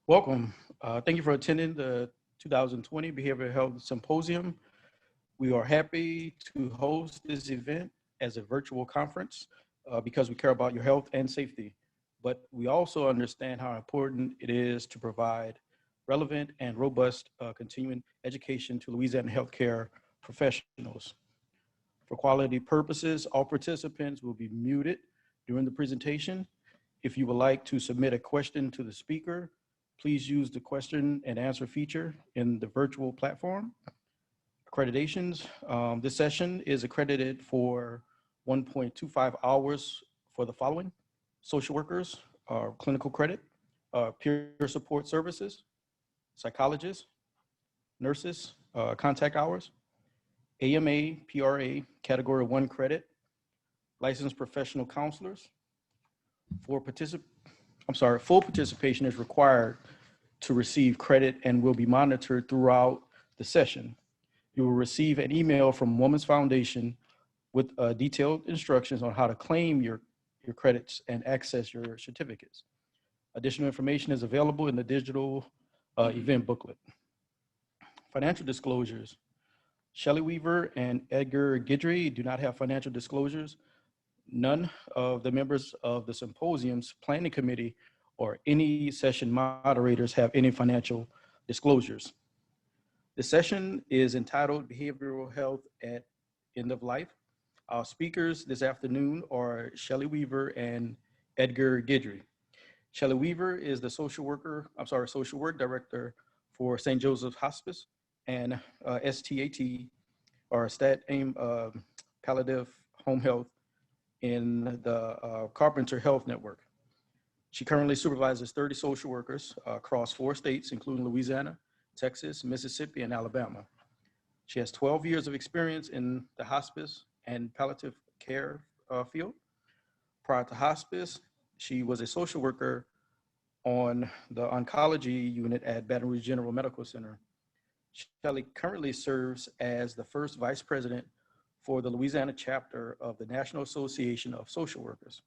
Welcome. Thank you for attending the 2020 Behavioral Health Symposium. We are happy to host this event as a virtual conference because we care about your health and safety. But we also understand how important it is to provide relevant and robust continuing education to Louisiana healthcare professionals. For quality purposes, all participants will be muted during the presentation. If you would like to submit a question to the speaker, please use the question and answer feature in the virtual platform. Accreditations, this session is accredited for 1.25 hours for the following: social workers, clinical credit, peer support services, psychologists, nurses, contact hours, AMA, PRA, category 1 credit, licensed professional counselors. Full participation is required to receive credit and will be monitored throughout the session. You will receive an email from Women's Foundation with detailed instructions on how to claim your credits and access your certificates. Additional information is available in the digital event booklet. Financial disclosures. Shelly Weaver and Edgar Guedry do not have financial disclosures. None of the members of the symposium's planning committee or any session moderators have any financial disclosures. The session is entitled Behavioral Health at End of Life. Our speakers this afternoon are Shelly Weaver and Edgar Guedry. Shelly Weaver is the social work director for St. Joseph's Hospice and STAT, or Stat Aim Palliative Home Health in the Carpenter Health Network. She currently supervises 30 social workers across 4 states, including Louisiana, Texas, Mississippi, and Alabama. She has 12 years of experience in the hospice and palliative care field. Prior to hospice, she was a social worker on the oncology unit at Baton Rouge General Medical Center. Shelly currently serves as the first vice president for the Louisiana chapter of the National Association of Social Workers.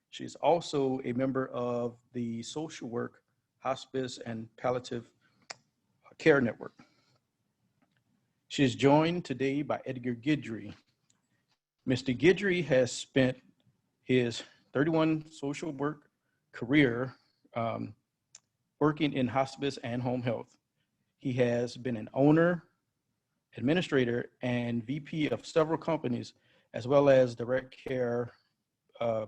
She's also a member of the Social Work, Hospice, and Palliative Care Network. She is joined today by Edgar Guedry. Mr. Guedry has spent his 31 social work career working in hospice and home health. He has been an owner, administrator, and VP of several companies, as well as direct care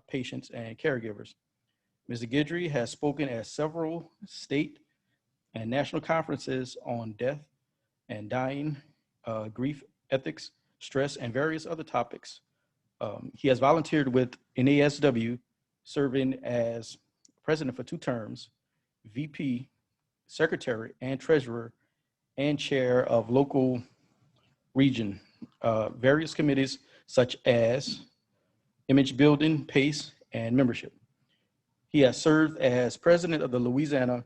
patients and caregivers. Mr. Guedry has spoken at several state and national conferences on death and dying, grief, ethics, stress, and various other topics. He has volunteered with NASW, serving as president for 2 terms, VP, secretary, and treasurer, and chair of local region, various committees such as image building, PACE, and membership. He has served as president of the Louisiana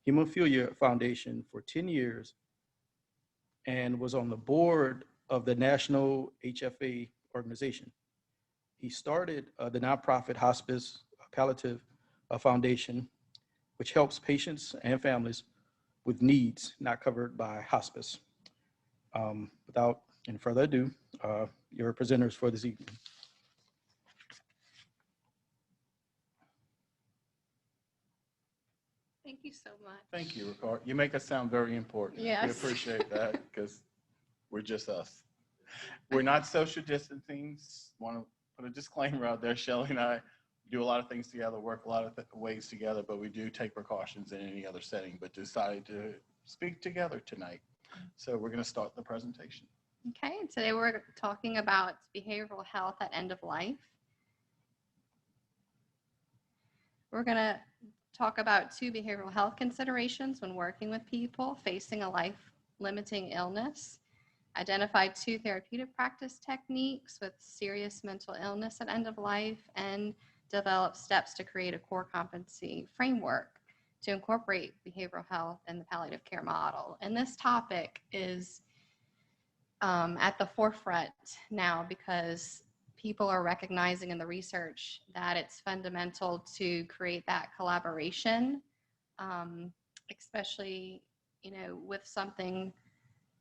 Hemophilia Foundation for 10 years and was on the board of the National HFA organization. He started the nonprofit Hospice Palliative Foundation, which helps patients and families with needs not covered by hospice. Without any further ado, your presenters for this evening. Thank you so much. Thank you, Ricardo. You make us sound very important. Yes. We appreciate that because we're just us. We're not social distancing. Want to put a disclaimer out there. Shelly and I do a lot of things together, work a lot of ways together, but we do take precautions in any other setting, but decided to speak together tonight. So we're going to start the presentation. Okay, today we're talking about behavioral health at end of life. We're going to talk about 2 behavioral health considerations when working with people facing a life-limiting illness, identify 2 therapeutic practice techniques with serious mental illness at end of life, and develop steps to create a core competency framework to incorporate behavioral health in the palliative care model. And this topic is at the forefront now because people are recognizing in the research that it's fundamental to create that collaboration, especially, with something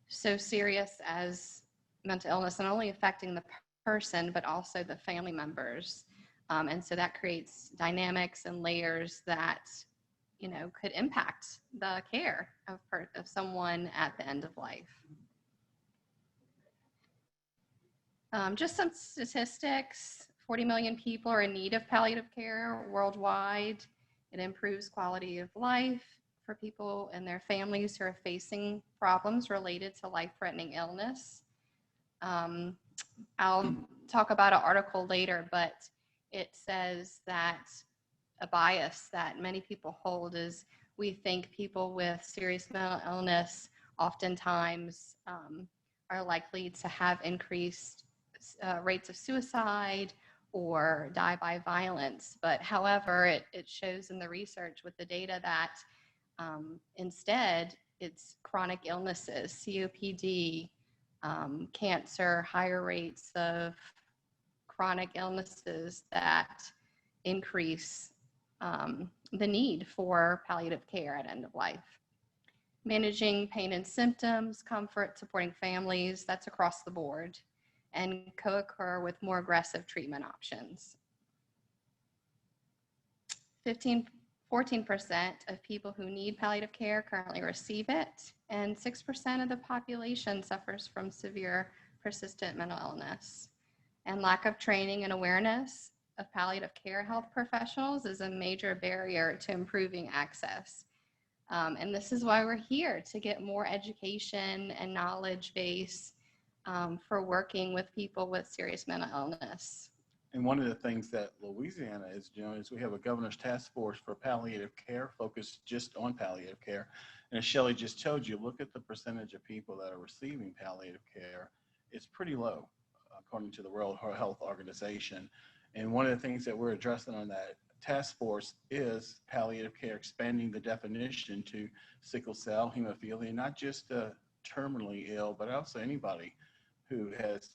so serious as mental illness, not only affecting the person, but also the family members. And so that creates dynamics and layers that, could impact the care of someone at the end of life. Just some statistics. 40 million people are in need of palliative care worldwide. It improves quality of life for people and their families who are facing problems related to life-threatening illness. I'll talk about an article later, but it says that a bias that many people hold is we think people with serious mental illness oftentimes are likely to have increased rates of suicide or die by violence. But however, it shows in the research with the data that instead it's chronic illnesses, COPD, cancer, higher rates of chronic illnesses that increase the need for palliative care at end of life. Managing pain and symptoms, comfort, supporting families, that's across the board, and co-occur with more aggressive treatment options. 14% of people who need palliative care currently receive it, and 6% of the population suffers from severe persistent mental illness. And lack of training and awareness of palliative care health professionals is a major barrier to improving access. And this is why we're here, to get more education and knowledge base for working with people with serious mental illness. And one of the things that Louisiana is doing is we have a governor's task force for palliative care focused just on palliative care. And as Shelly just told you, look at the percentage of people that are receiving palliative care. It's pretty low, according to the World Health Organization. And one of the things that we're addressing on that task force is palliative care, expanding the definition to sickle cell, hemophilia, not just terminally ill, but also anybody who has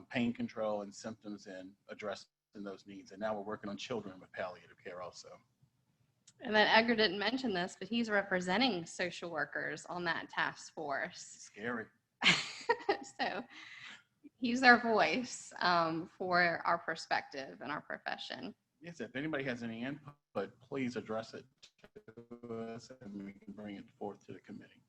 pain control and symptoms and addressing those needs. And now we're working on children with palliative care also. And then Edgar didn't mention this, but he's representing social workers on that task force. Scary. So he's our voice for our perspective and our profession. Yes, if anybody has any input, please address it to us and we can bring it forth to the committee.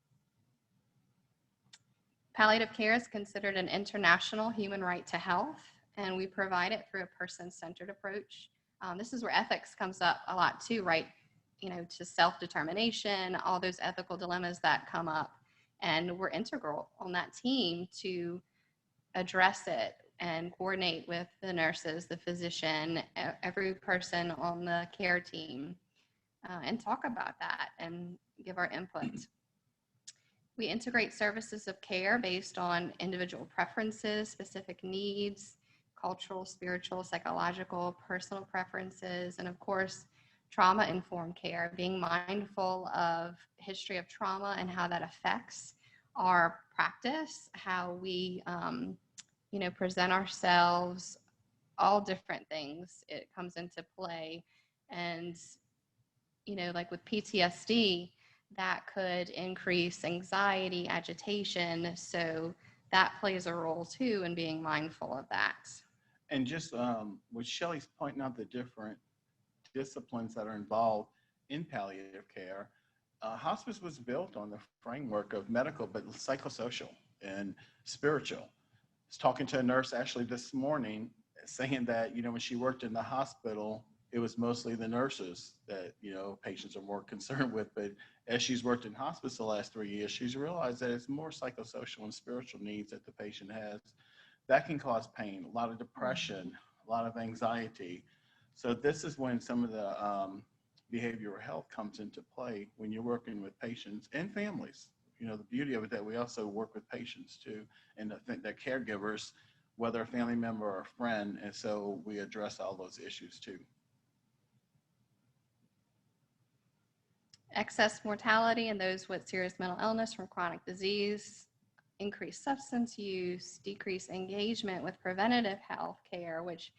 Palliative care is considered an international human right to health, and we provide it through a person-centered approach. This is where ethics comes up a lot too, right? To self-determination, all those ethical dilemmas that come up, and we're integral on that team to address it and coordinate with the nurses, the physician, every person on the care team, and talk about that and give our input. We integrate services of care based on individual preferences, specific needs, cultural, spiritual, psychological, personal preferences, and of course, trauma-informed care, being mindful of history of trauma and how that affects our practice, how we present ourselves, all different things. It comes into play. And, like with PTSD, that could increase anxiety, agitation. So that plays a role too in being mindful of that. And just with Shelly's pointing out the different disciplines that are involved in palliative care, hospice was built on the framework of medical, but psychosocial and spiritual. I was talking to a nurse actually this morning saying that, when she worked in the hospital, it was mostly the nurses that, patients are more concerned with. But as she's worked in hospice the last 3 years, she's realized that it's more psychosocial and spiritual needs that the patient has. That can cause pain, a lot of depression, a lot of anxiety. So this is when some of the behavioral health comes into play when you're working with patients and families. You know, the beauty of it that we also work with patients too, and I think that caregivers, whether a family member or a friend, and so we address all those issues too. Excess mortality in those with serious mental illness from chronic disease, increased substance use, decreased engagement with preventative health care, which,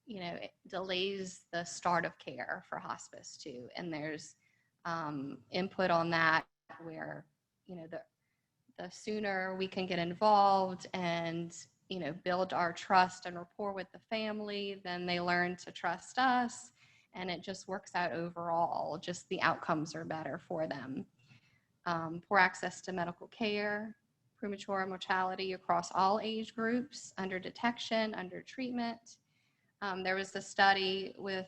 you know, it delays the start of care for hospice too. And there's input on that where, you know, the sooner we can get involved and, you know, build our trust and rapport with the family, then they learn to trust us. And it just works out overall. Just the outcomes are better for them. Poor access to medical care, premature mortality across all age groups, under detection, under treatment. There was a study with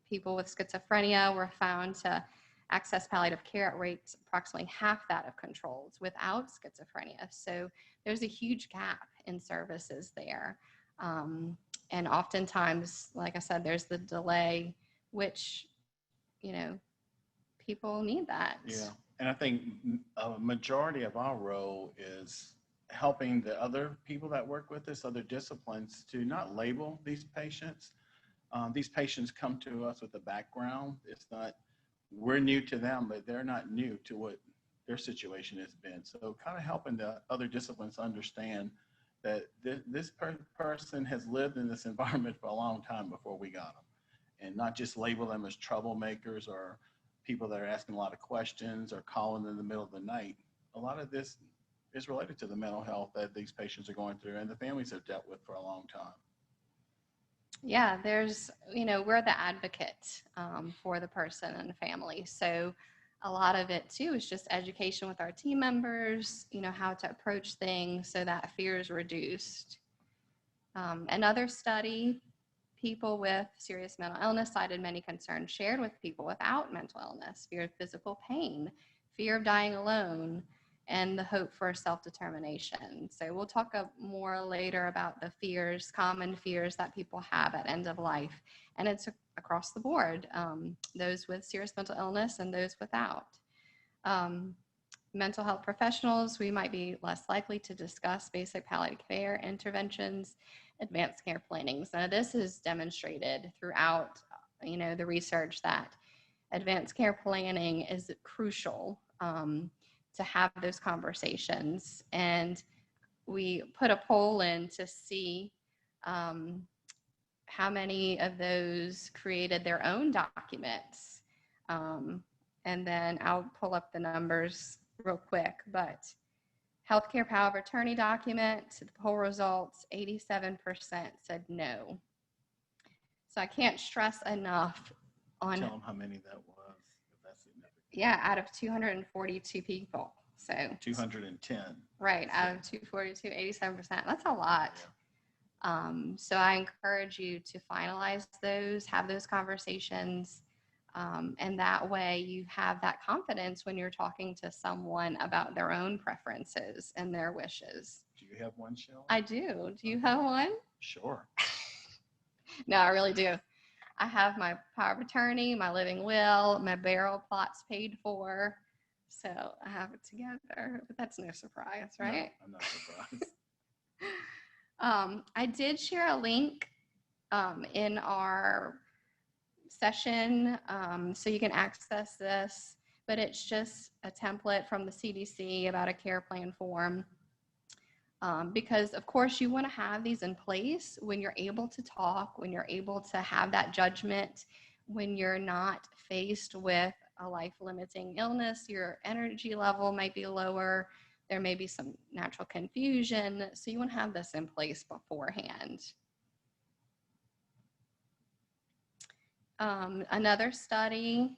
people with schizophrenia were found to access palliative care at rates approximately half that of controls without schizophrenia. So there's a huge gap in services there. And oftentimes, like I said, there's the delay, which, you know, people need that. Yeah, and I think a majority of our role is helping the other people that work with us, other disciplines, to not label these patients. These patients come to us with a background. It's not, we're new to them, but they're not new to what their situation has been. So kind of helping the other disciplines understand that this person has lived in this environment for a long time before we got them. And not just label them as troublemakers or people that are asking a lot of questions or calling in the middle of the night. A lot of this is related to the mental health that these patients are going through and the families have dealt with for a long time. Yeah, there's, you know, we're the advocate for the person and the family. So a lot of it too is just education with our team members, you know, how to approach things so that fear is reduced. Another study, people with serious mental illness cited many concerns shared with people without mental illness: fear of physical pain, fear of dying alone, and the hope for self-determination. So we'll talk more later about the fears, common fears that people have at end of life. And it's across the board, those with serious mental illness and those without. Mental health professionals, we might be less likely to discuss basic palliative care interventions, advanced care planning. So this is demonstrated throughout, you know, the research that advanced care planning is crucial to have those conversations. And we put a poll in to see how many of those created their own documents. And then I'll pull up the numbers real quick, but healthcare power of attorney document, the poll results, 87% said no. So I can't stress enough on— Tell them how many that was, if that's significant. Yeah, out of 242 people. So 210. Right, out of 242, 87%. That's a lot. Yeah. So I encourage you to finalize those, have those conversations, and that way you have that confidence when you're talking to someone about their own preferences and their wishes. Do you have one, Shelly? I do. Do you have one? Sure. No, I really do. I have my power of attorney, my living will, my burial plots paid for. So I have it together, but that's no surprise, right? No, I'm not surprised. I did share a link in our session, so you can access this, but it's just a template from the CDC about a care plan form. Because of course you want to have these in place when you're able to talk, when you're able to have that judgment, when you're not faced with a life-limiting illness, your energy level might be lower, there may be some natural confusion, so you want to have this in place beforehand. Another study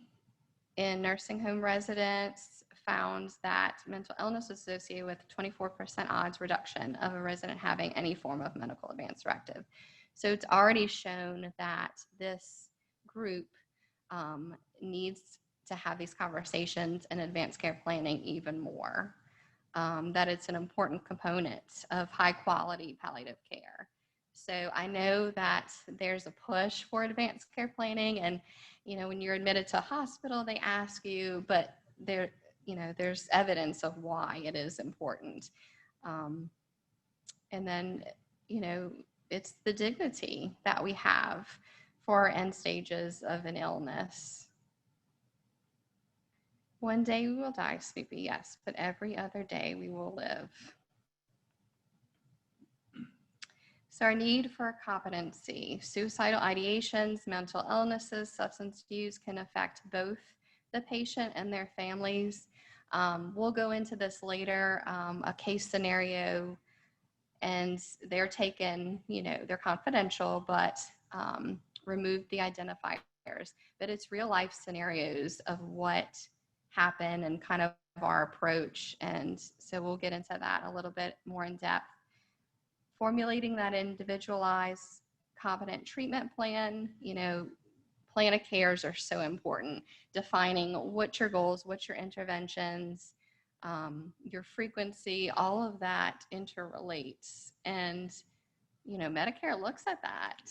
in nursing home residents found that mental illness was associated with 24% odds reduction of a resident having any form of medical advance directive. So it's already shown that this group needs to have these conversations and advanced care planning even more, that it's an important component of high quality palliative care. So I know that there's a push for advanced care planning, and when you're admitted to a hospital, they ask you, but there's evidence of why it is important. And then, it's the dignity that we have for end stages of an illness. One day we will die, Snoopy, yes, but every other day we will live. So our need for competency, suicidal ideations, mental illnesses, substance use can affect both the patient and their families. We'll go into this later, a case scenario, and they're taken, they're confidential, but remove the identifiers. But it's real life scenarios of what happened and kind of our approach. And so we'll get into that a little bit more in depth. Formulating that individualized, competent treatment plan, plan of cares are so important. Defining what's your goals, what's your interventions, your frequency, all of that interrelates. And, Medicare looks at that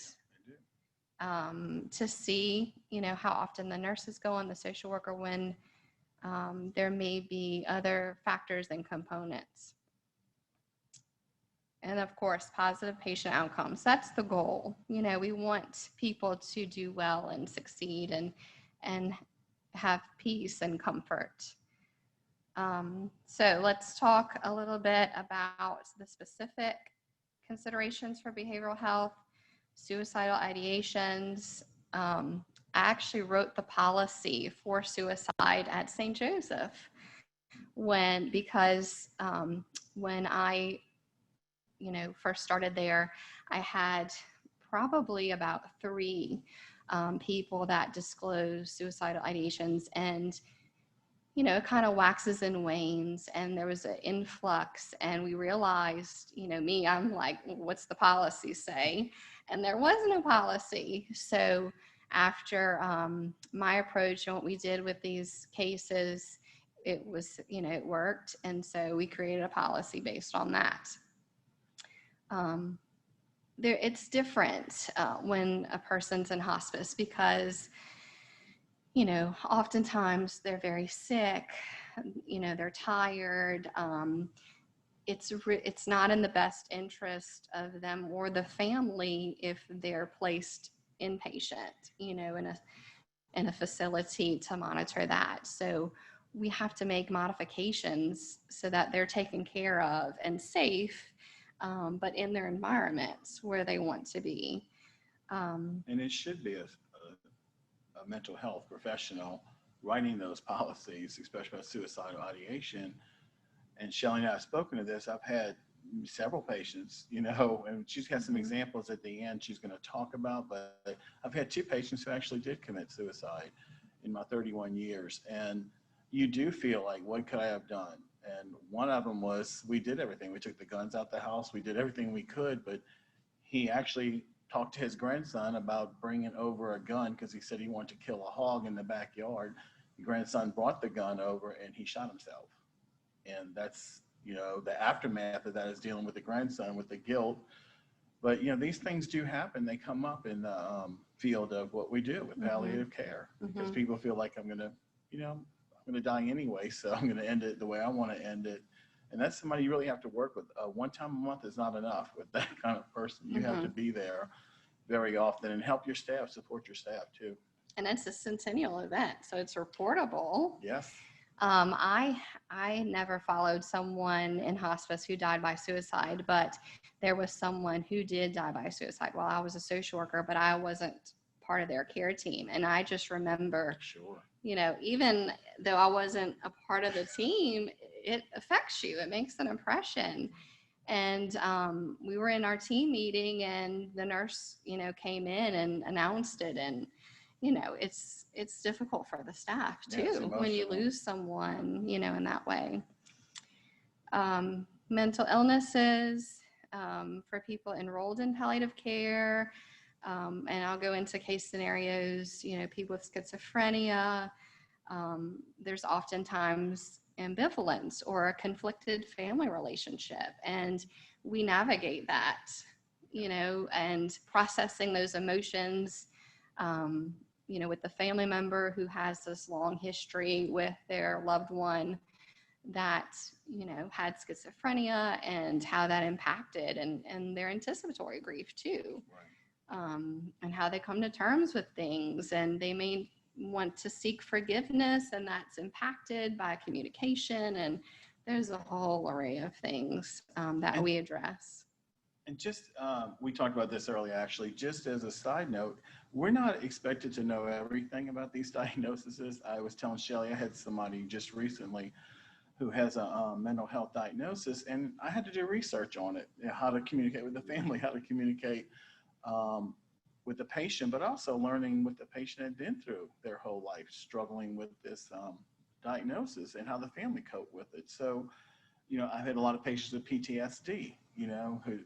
to see, how often the nurses go on, the social worker, when there may be other factors and components. And of course, positive patient outcomes. That's the goal. We want people to do well and succeed and have peace and comfort. So let's talk a little bit about the specific considerations for behavioral health, suicidal ideations. I actually wrote the policy for suicide at St. Joseph because when I first started there, I had probably about 3 people that disclosed suicidal ideations, and it kind of waxes and wanes, and there was an influx, and we realized, I'm like, what's the policy say? And there was no policy. So after my approach and what we did with these cases, it was, it worked, and so we created a policy based on that. It's different when a person's in hospice because, oftentimes they're very sick, they're tired. It's not in the best interest of them or the family if they're placed inpatient, in a facility to monitor that. So we have to make modifications so that they're taken care of and safe, but in their environments where they want to be. And it should be a mental health professional writing those policies, especially about suicidal ideation. And Shelly and I have spoken to this. I've had several patients, and she's got some examples at the end she's going to talk about, but I've had 2 patients who actually did commit suicide in my 31 years. And you do feel like, what could I have done? And one of them was, we did everything. We took the guns out the house. We did everything we could, but he actually talked to his grandson about bringing over a gun because he said he wanted to kill a hog in the backyard. The grandson brought the gun over and he shot himself. And that's, the aftermath of that is dealing with the grandson with the guilt. But, these things do happen. They come up in the field of what we do with palliative care, because people feel like I'm going to die anyway, so I'm going to end it the way I want to end it. And that's somebody you really have to work with. One time a month is not enough with that kind of person. You have to be there very often and help your staff, support your staff too. And it's a centennial event, so it's reportable. Yes. I never followed someone in hospice who died by suicide, but there was someone who did die by suicide while I was a social worker, but I wasn't part of their care team. And I just remember, even though I wasn't a part of the team, it affects you. It makes an impression. And we were in our team meeting, and the nurse, came in and announced it. And, it's difficult for the staff too, when you lose someone, in that way. Mental illnesses for people enrolled in palliative care. And I'll go into case scenarios, people with schizophrenia. There's oftentimes ambivalence or a conflicted family relationship, and we navigate that you know, and processing those emotions, you know, with the family member who has this long history with their loved one that, you know, had schizophrenia, and how that impacted and their anticipatory grief too. And how they come to terms with things, and they may want to seek forgiveness, and that's impacted by communication, and there's a whole array of things that we address. And just, we talked about this earlier, actually, just as a side note, we're not expected to know everything about these diagnoses. I was telling Shelly, I had somebody just recently who has a mental health diagnosis, and I had to do research on it, you know, how to communicate with the family, how to communicate with the patient, but also learning what the patient had been through their whole life, struggling with this diagnosis, and how the family coped with it. So, you know, I've had a lot of patients with PTSD, you know, who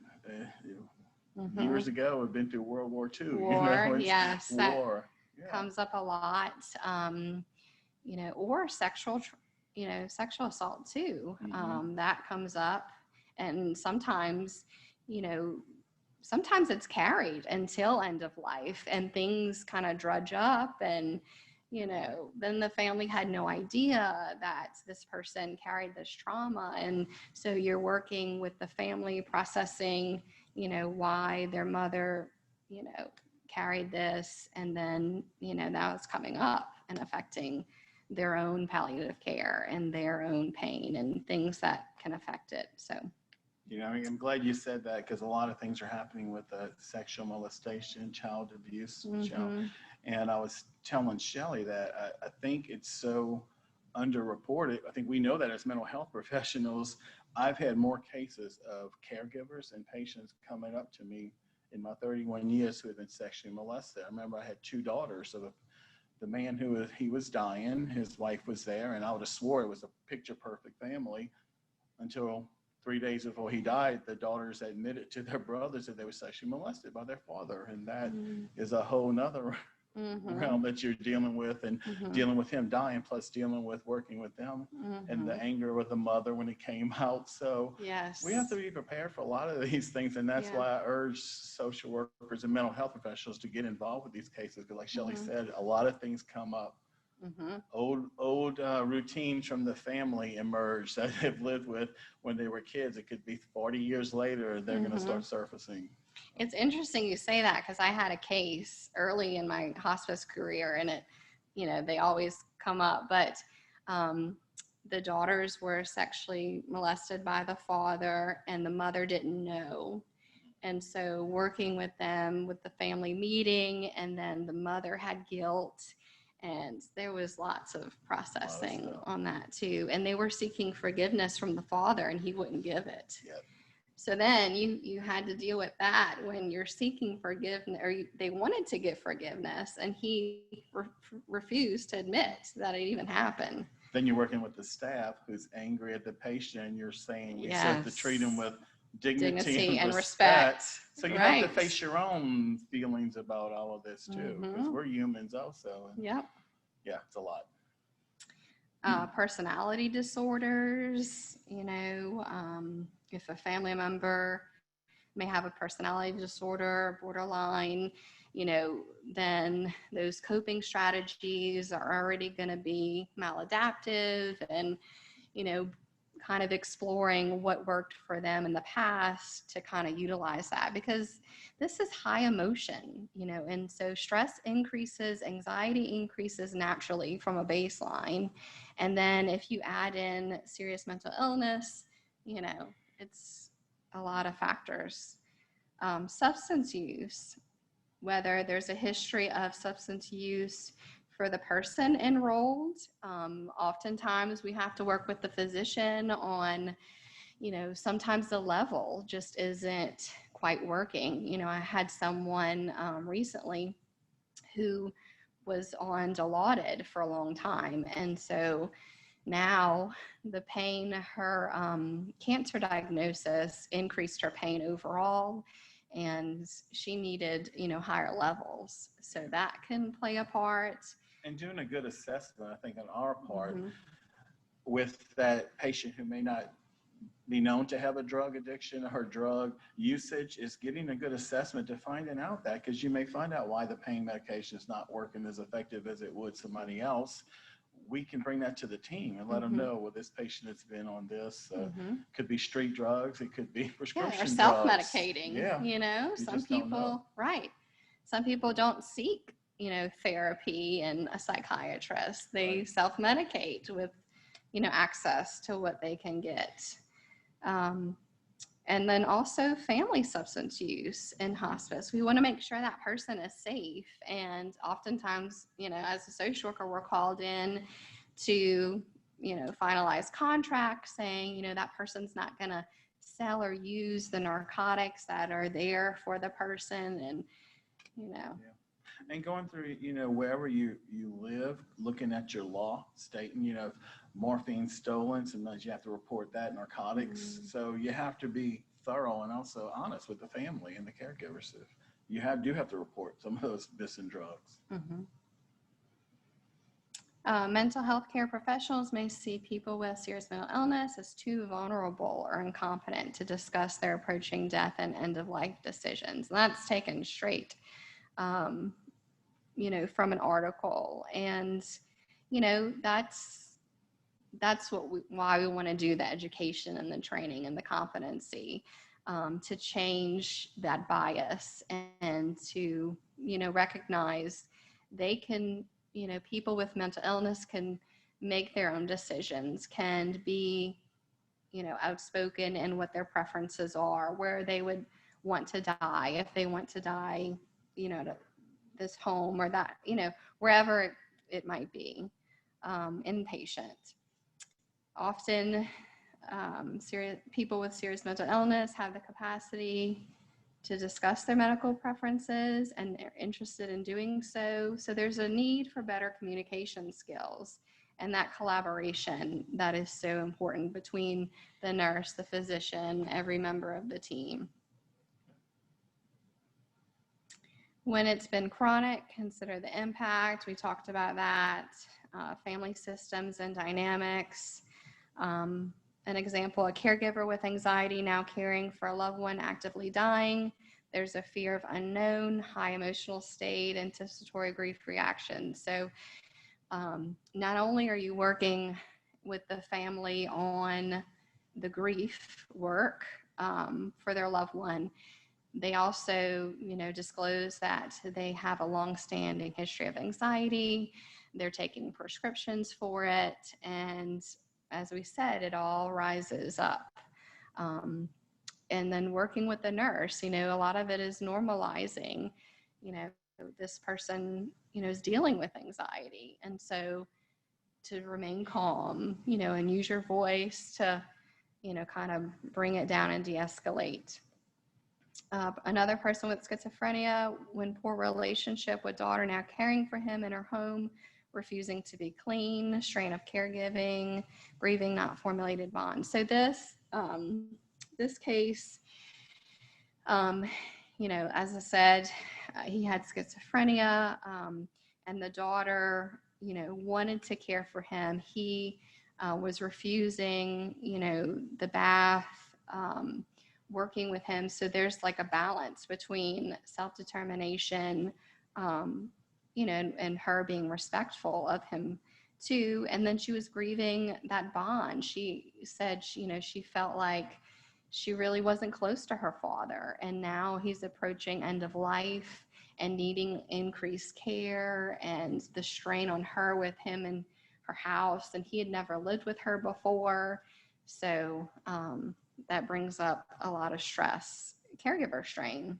years ago had been through World War II. War, you know, yes, war. That comes up a lot, you know, or sexual assault too. That comes up, and sometimes, you know, sometimes it's carried until end of life, and things kind of drudge up, and, you know, then the family had no idea that this person carried this trauma. And so you're working with the family, processing, you know, why their mother, you know, carried this, and then, you know, now it's coming up and affecting their own palliative care and their own pain and things that can affect it. So, you know, I'm glad you said that, because a lot of things are happening with sexual molestation, child abuse, and I was telling Shelly that I think it's so underreported. I think we know that as mental health professionals. I've had more cases of caregivers and patients coming up to me in my 31 years who have been sexually molested. I remember I had 2 daughters of the man he was dying, his wife was there, and I would have swore it was a picture perfect family until 3 days before he died. The daughters admitted to their brothers that they were sexually molested by their father, and that is a whole nother realm that you're dealing with, and dealing with him dying, plus dealing with working with them, and the anger of the mother when it came out. So yes, we have to be prepared for a lot of these things, and that's why I urge social workers and mental health professionals to get involved with these cases, because like Shelly said, a lot of things come up. Old routines from the family emerge that they've lived with when they were kids. It could be 40 years later, they're going to start surfacing. It's interesting you say that, because I had a case early in my hospice career, and it, you know, they always come up, but the daughters were sexually molested by the father, and the mother didn't know. And so working with them with the family meeting, and then the mother had guilt, and there was lots of processing on that too. And they were seeking forgiveness from the father, and he wouldn't give it. Yep. So then you had to deal with that when you're seeking forgiveness, or they wanted to give forgiveness, and he refused to admit that it even happened. Then you're working with the staff who's angry at the patient, and you're saying we have to treat them with dignity and respect. So you have to face your own feelings about all of this too, because we're humans also. And yeah, it's a lot. Personality disorders, you know, if a family member may have a personality disorder, borderline, you know, then those coping strategies are already going to be maladaptive, and, you know, kind of exploring what worked for them in the past to kind of utilize that, because this is high emotion, you know, and so stress increases, anxiety increases naturally from a baseline. And then if you add in serious mental illness, you know, it's a lot of factors. Substance use, whether there's a history of substance use for the person enrolled. Oftentimes we have to work with the physician on, you know, sometimes the level just isn't quite working. You know, I had someone recently who was on Dilaudid for a long time. And so now the pain, her cancer diagnosis increased her pain overall, and she needed, you know, higher levels. So that can play a part. And doing a good assessment, I think, on our part with that patient who may not be known to have a drug addiction or drug usage, is getting a good assessment to finding out that, because you may find out why the pain medication is not working as effective as it would somebody else. We can bring that to the team and let them know, well, this patient has been on this. Could be street drugs. It could be prescription or drugs. self-medicating. Yeah. You know, You some just don't people, know. right. Some people don't seek, you know, therapy and a psychiatrist. They Right. self-medicate with, you know, access to what they can get. And then also family substance use in hospice. We want to make sure that person is safe. And oftentimes, you know, as a social worker, we're called in to, you know, finalize contracts saying, you know, that person's not going to sell or use the narcotics that are there for the person. And, you know. Yeah. And going through, you know, wherever you live, looking at your law, stating, you know, if morphine's stolen, sometimes you have to report that, narcotics. So you have to be thorough and also honest with the family and the caregivers. You do have to report some of those missing drugs. Mental health care professionals may see people with serious mental illness as too vulnerable or incompetent to discuss their approaching death and end-of-life decisions. And that's taken straight, you know, from an article. And, you know, that's why we want to do the education and the training and the competency, to change that bias and to, you know, recognize they can, you know, people with mental illness can make their own decisions, can be, you know, outspoken in what their preferences are, where they would want to die, if they want to die, you know, to this home or that, you know, wherever it might be, inpatient. Often, people with serious mental illness have the capacity to discuss their medical preferences and they're interested in doing so. So there's a need for better communication skills and that collaboration that is so important between the nurse, the physician, every member of the team. When it's been chronic, consider the impact. We talked about that. Family systems and dynamics. An example, a caregiver with anxiety now caring for a loved one actively dying. There's a fear of unknown, high emotional state, anticipatory grief reaction. So not only are you working with the family on the grief work for their loved one, they also, you know, disclose that they have a long-standing history of anxiety. They're taking prescriptions for it. And as we said, it all rises up. And then working with the nurse, you know, a lot of it is normalizing, you know, this person, you know, is dealing with anxiety. And so to remain calm, you know, and use your voice to, you know, kind of bring it down and de-escalate. Another person with schizophrenia, when poor relationship with daughter now caring for him in her home, refusing to be clean, strain of caregiving, grieving not formulated bonds. So this case, you know, as I said, he had schizophrenia, and the daughter, you know, wanted to care for him. He was refusing, you know, the bath, working with him. So there's like a balance between self-determination, you know, and her being respectful of him too. And then she was grieving that bond. She said, you know, she felt like she really wasn't close to her father. And now he's approaching end of life and needing increased care and the strain on her with him in her house. And he had never lived with her before. So, that brings up a lot of stress, caregiver strain.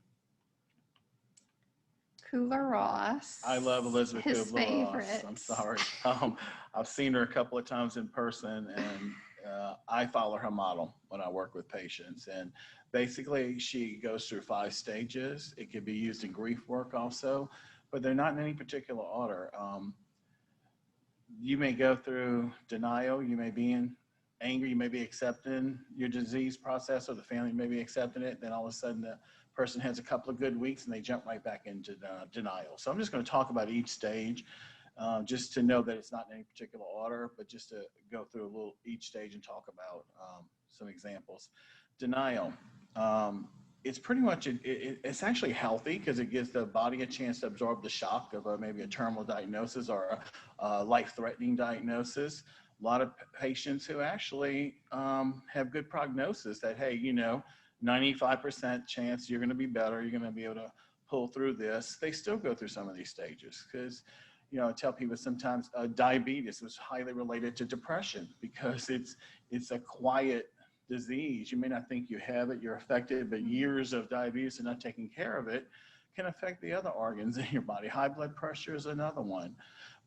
Kubler-Ross. I love Elizabeth his Kubler-Ross. favorite. I'm sorry. I've seen her a couple of times in person, and I follow her model when I work with patients. And basically, she goes through 5 stages. It can be used in grief work also, but they're not in any particular order. You may go through denial. You may be in anger, you may be accepting your disease process, or the family may be accepting it. Then all of a sudden the person has a couple of good weeks and they jump right back into denial. So I'm just going to talk about each stage, just to know that it's not in any particular order, but just to go through a little each stage and talk about some examples. Denial. It's pretty much, it's actually healthy because it gives the body a chance to absorb the shock of maybe a terminal diagnosis or a life-threatening diagnosis. A lot of patients who actually have good prognosis that, hey, 95% chance you're going to be better, you're going to be able to pull through this. They still go through some of these stages because, I tell people sometimes diabetes was highly related to depression because it's a quiet disease. You may not think you have it, you're affected, but years of diabetes and not taking care of it can affect the other organs in your body. High blood pressure is another one.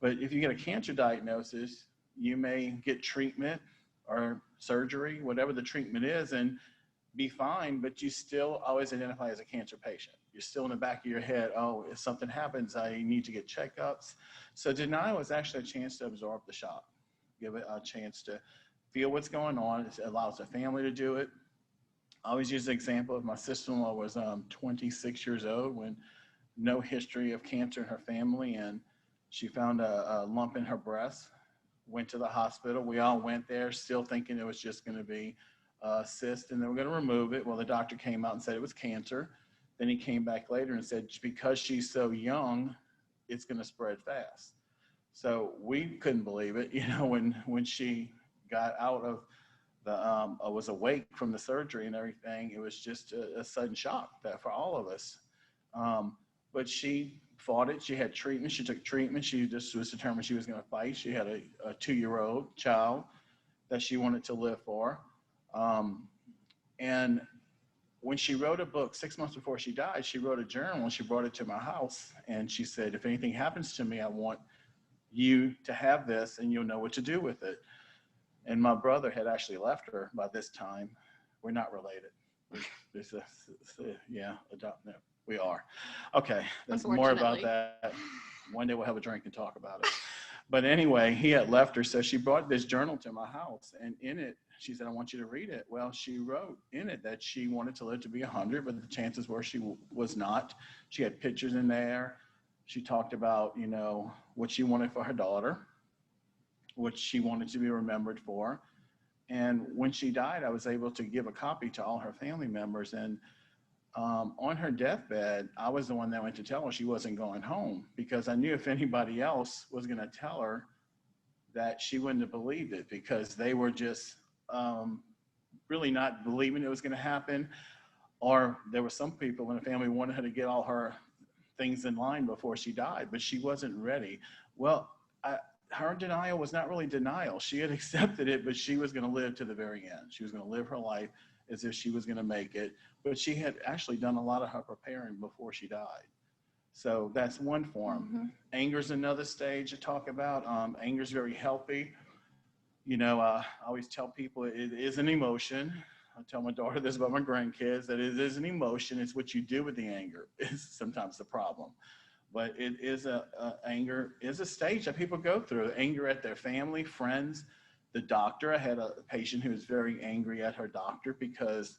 But if you get a cancer diagnosis, you may get treatment or surgery, whatever the treatment is, and be fine, but you still always identify as a cancer patient. You're still in the back of your head, oh, if something happens, I need to get checkups. So denial is actually a chance to absorb the shock, give it a chance to feel what's going on. It allows the family to do it. I always use the example of my sister-in-law was 26 years old when no history of cancer in her family, and she found a lump in her breast, went to the hospital. We all went there still thinking it was just going to be a cyst and they were going to remove it. Well, the doctor came out and said it was cancer. Then he came back later and said, because she's so young, it's going to spread fast. So we couldn't believe it, when she got out of was awake from the surgery and everything. It was just a sudden shock for all of us. But she fought it. She had treatment. She took treatment. She just was determined she was going to fight. She had a 2-year-old child that she wanted to live for. And when she wrote a book 6 months before she died, she wrote a journal and she brought it to my house. And she said, if anything happens to me, I want you to have this and you'll know what to do with it. And my brother had actually left her by this time. We're not related. No, we are. Okay, that's more about that. One day we'll have a drink and talk about it. But anyway, he had left her. So she brought this journal to my house. And in it, she said, I want you to read it. Well, she wrote in it that she wanted to live to be 100, but the chances were she was not. She had pictures in there. She talked about, what she wanted for her daughter, what she wanted to be remembered for. And when she died, I was able to give a copy to all her family members. And on her deathbed, I was the one that went to tell her she wasn't going home because I knew if anybody else was going to tell her that she wouldn't have believed it because they were just really not believing it was going to happen. Or there were some people in the family who wanted her to get all her things in line before she died, but she wasn't ready. Well, her denial was not really denial. She had accepted it, but she was going to live to the very end. She was going to live her life as if she was going to make it, but she had actually done a lot of her preparing before she died. So that's one form. Mm-hmm. Anger is another stage to talk about. Anger is very healthy. I always tell people it is an emotion. I tell my daughter this about my grandkids, that it is an emotion. It's what you do with the anger is sometimes the problem. But it is anger is a stage that people go through. Anger at their family, friends, the doctor. I had a patient who was very angry at her doctor because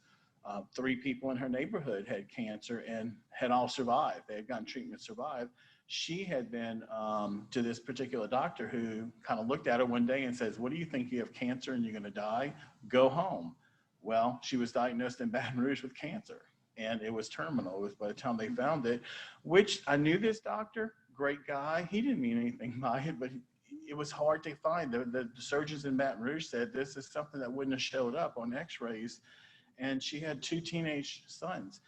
3 people in her neighborhood had cancer and had all survived. They had gotten treatment, survived. She had been to this particular doctor who kind of looked at her one day and says, what do you think? You have cancer and you're going to die? Go home. Well, she was diagnosed in Baton Rouge with cancer. And it was terminal. It was by the time they found it, which I knew this doctor, great guy. He didn't mean anything by it, but it was hard to find. The surgeons in Baton Rouge said this is something that wouldn't have showed up on x-rays. And she had 2 teenage sons.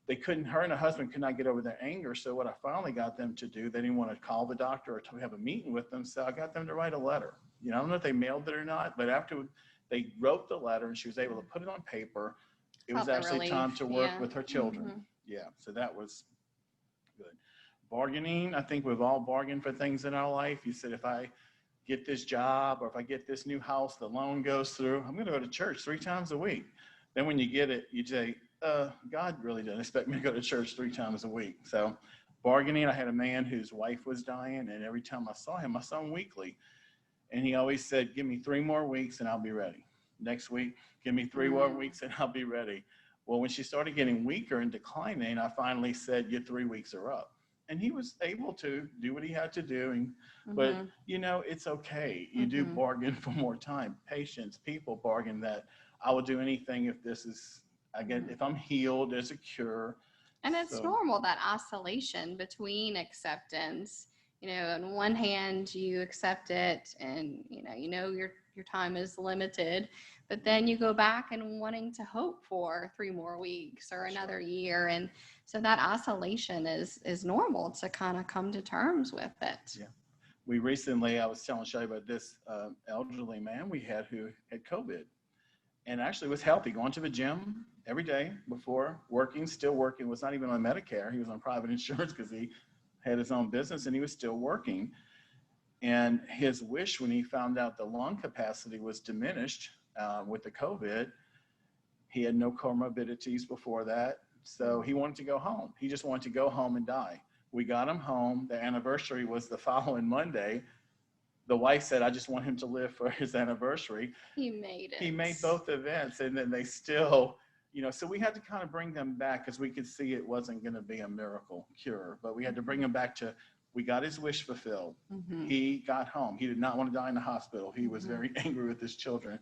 Her and her husband could not get over their anger. So what I finally got them to do, they didn't want to call the doctor or to have a meeting with them. So I got them to write a letter. I don't know if they mailed it or not, but after they wrote the letter and she was able to put it on paper, it was actually time to work with her children. Mm-hmm. Yeah, so that was good. Bargaining, I think we've all bargained for things in our life. You said, if I get this job or if I get this new house, the loan goes through, I'm going to go to church 3 times a week. Then when you get it, you say, God really didn't expect me to go to church 3 times a week. So bargaining, I had a man whose wife was dying, and every time I saw him, I saw him weekly. And he always said, give me 3 more weeks and I'll be ready. Next week, give me 3 more weeks and I'll be ready. Well, when she started getting weaker and declining, I finally said, your 3 weeks are up. And he was able to do what he had to do. But, it's okay. You do bargain for more time. Patients, people bargain that I will do anything if this is, if I'm healed, there's a cure. And it's So- normal, that oscillation between acceptance. On one hand, you accept it and, your time is limited, but then you go back and wanting to hope for 3 more weeks or another year. And so that oscillation is normal to kind of come to terms with it. Yeah. We recently, I was telling Shelly about this elderly man we had who had COVID and actually was healthy, going to the gym every day before, still working, was not even on Medicare. He was on private insurance because he had his own business and he was still working. And his wish when he found out the lung capacity was diminished with the COVID, he had no comorbidities before that. So he wanted to go home. He just wanted to go home and die. We got him home. The anniversary was the following Monday. The wife said, I just want him to live for his anniversary. He made it. He made both events, and then they still, so we had to kind of bring them back because we could see it wasn't going to be a miracle cure, but we had to bring him back to, we got his wish fulfilled. Mm-hmm. He got home. He did not want to die in the hospital. He was very angry with his children.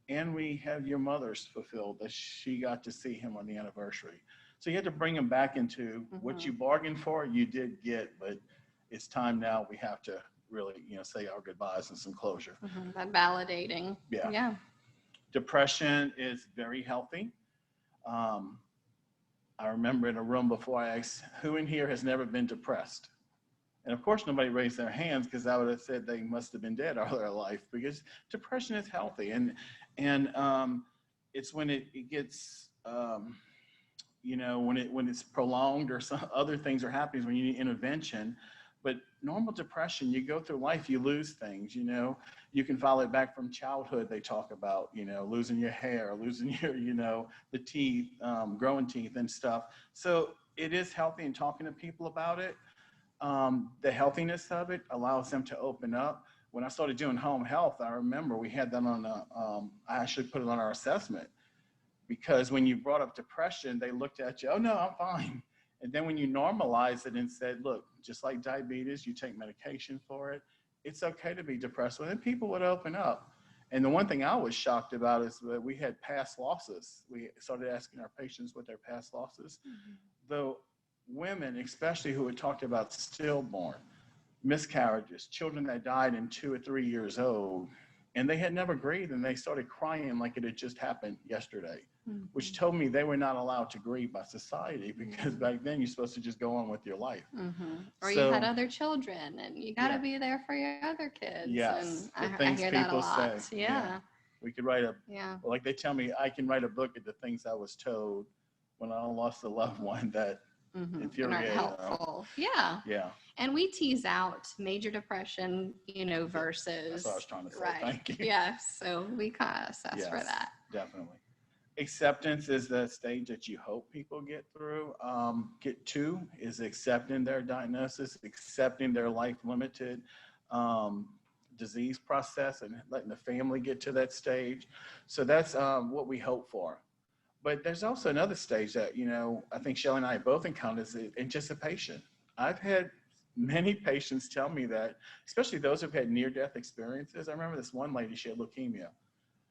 And we had your mother's fulfilled, that she got to see him on the anniversary. So you had to bring him back into what you bargained for, you did get, but it's time now we have to really, say our goodbyes and some closure. That validating. Yeah. Depression is very healthy. I remember in a room before I asked, who in here has never been depressed? And of course, nobody raised their hands because I would have said they must have been dead all their life, because depression is healthy. And it's when it gets, when it's prolonged or some other things are happening when you need intervention. But normal depression, you go through life, you lose things, you can follow it back from childhood. They talk about, losing your hair, losing your, the teeth, growing teeth and stuff. So it is healthy, and talking to people about it. The healthiness of it allows them to open up. When I started doing home health, I remember we had that on I actually put it on our assessment, because when you brought up depression, they looked at you, oh no, I'm fine. And then when you normalize it and said, look, just like diabetes, you take medication for it, it's okay to be depressed. Well, then people would open up. And the one thing I was shocked about is that we had past losses. We started asking our patients what their past losses. Though women, especially who had talked about stillborn, miscarriages, children that died in 2 or 3 years old, and they had never grieved, and they started crying like it had just happened yesterday, which told me they were not allowed to grieve by society, because back then you're supposed to just go on with your life. Or you had other children, and you got to be there for your other kids. Yes, and the I things hear that a people lot. say. Yeah. We could write like they tell me I can write a book of the things I was told when I lost a loved one that infuriated and aren't helpful. Yeah. And we tease out major depression, versus. That's what I was trying to say. Right. Thank you. Yes. So we kind of assess for that. Definitely. Acceptance is the stage that you hope people get through. Get to is accepting their diagnosis, accepting their life-limited disease process, and letting the family get to that stage. So that's what we hope for. But there's also another stage that, I think Shelly and I both encountered, is anticipation. I've had many patients tell me that, especially those who've had near-death experiences. I remember this one lady, she had leukemia,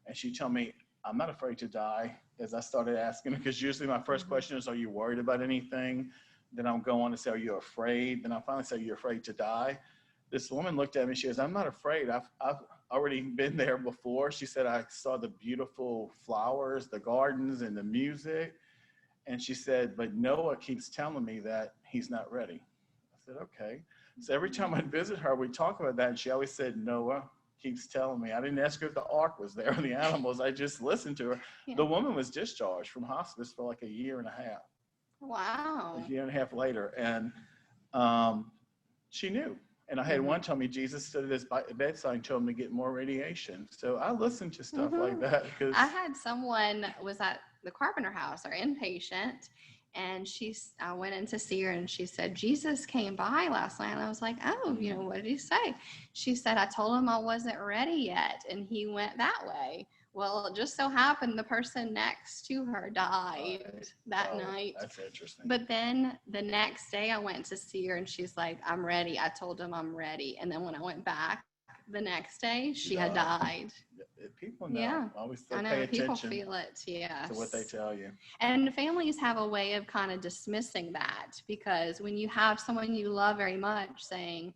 and she told me, I'm not afraid to die. As I started asking, because usually my first question is, are you worried about anything? Then I'll go on to say, are you afraid? Then I'll finally say, are you afraid to die? This woman looked at me, she goes, I'm not afraid. I've already been there before. She said, I saw the beautiful flowers, the gardens, and the music. And she said, but Noah keeps telling me that he's not ready. I said, okay. So every time I'd visit her, we'd talk about that. And she always said, Noah keeps telling me. I didn't ask her if the ark was there or the animals. I just listened to her. Yeah. The woman was discharged from hospice for like a year and a half. Wow. A year and a half later. And she knew. And I had one tell me Jesus stood at his bedside and told him to get more radiation. So I listened to stuff like that. I had someone was at the Carpenter House, our inpatient, and I went in to see her, and she said, Jesus came by last night. And I was like, oh, what did he say? She said, I told him I wasn't ready yet, and he went that way. Well, it just so happened the person next to her died that night. That's interesting. But then the next day I went to see her, and she's like, I'm ready. I told him I'm ready. And then when I went back the next day, she had died. People know. Yeah. Always I pay know people attention feel it. Yes. to what they tell you. And families have a way of kind of dismissing that, because when you have someone you love very much saying,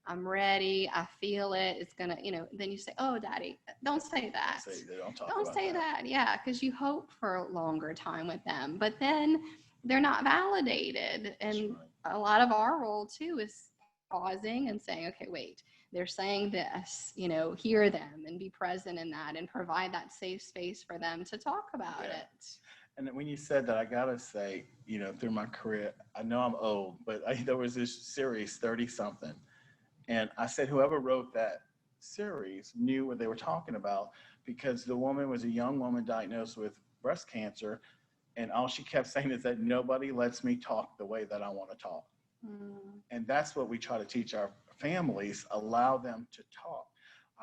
I'm ready, I feel it, it's gonna, then you say, oh, daddy, don't say that. Don't talk Don't about say that. Yeah, because you hope for a longer time with them, but then they're not validated. And a lot of our role too is pausing and saying, okay, wait, they're saying this, hear them and be present in that and provide that safe space for them to talk about it. And when you said that, I gotta say, through my career, I know I'm old, but there was this series, 30 something. And I said, whoever wrote that series knew what they were talking about, because the woman was a young woman diagnosed with breast cancer. And all she kept saying is that nobody lets me talk the way that I want to talk. And that's what we try to teach our families, allow them to talk.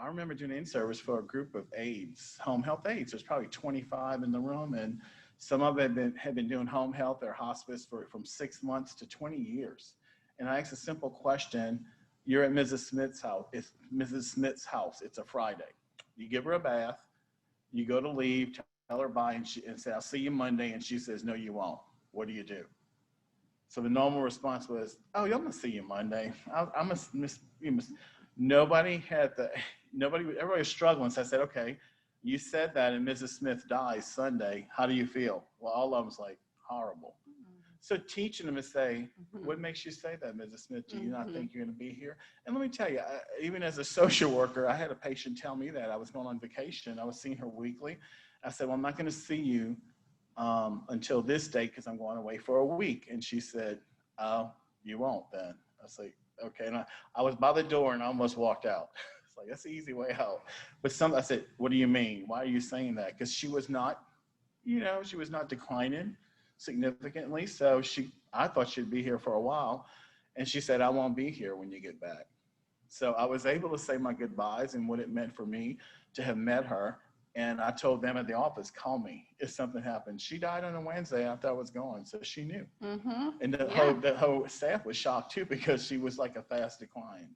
I remember doing an in-service for a group of aides, home health aides. There's probably 25 in the room, and some of them have been doing home health or hospice from 6 months to 20 years. And I asked a simple question. You're at Mrs. Smith's house. It's Mrs. Smith's house. It's a Friday. You give her a bath. You go to leave, tell her bye, and say, I'll see you Monday. And she says, no, you won't. What do you do? So the normal response was, oh, I'm going to see you Monday. Everybody was struggling. So I said, okay, you said that and Mrs. Smith dies Sunday. How do you feel? Well, all of them was like, horrible. So teaching them to say, what makes you say that, Mrs. Smith? Do you not think you're going to be here? And let me tell you, even as a social worker, I had a patient tell me that I was going on vacation. I was seeing her weekly. I said, well, I'm not going to see you until this date because I'm going away for a week. And she said, oh, you won't then. I was like, okay. And I was by the door and I almost walked out. It's like, that's the easy way out. But I said, what do you mean? Why are you saying that? Because she was not, she was not declining significantly. So I thought she'd be here for a while. And she said, I won't be here when you get back. So I was able to say my goodbyes and what it meant for me to have met her. And I told them at the office, call me if something happened. She died on a Wednesday after I was gone, so she knew. And the whole staff was shocked too, because she was like a fast decline.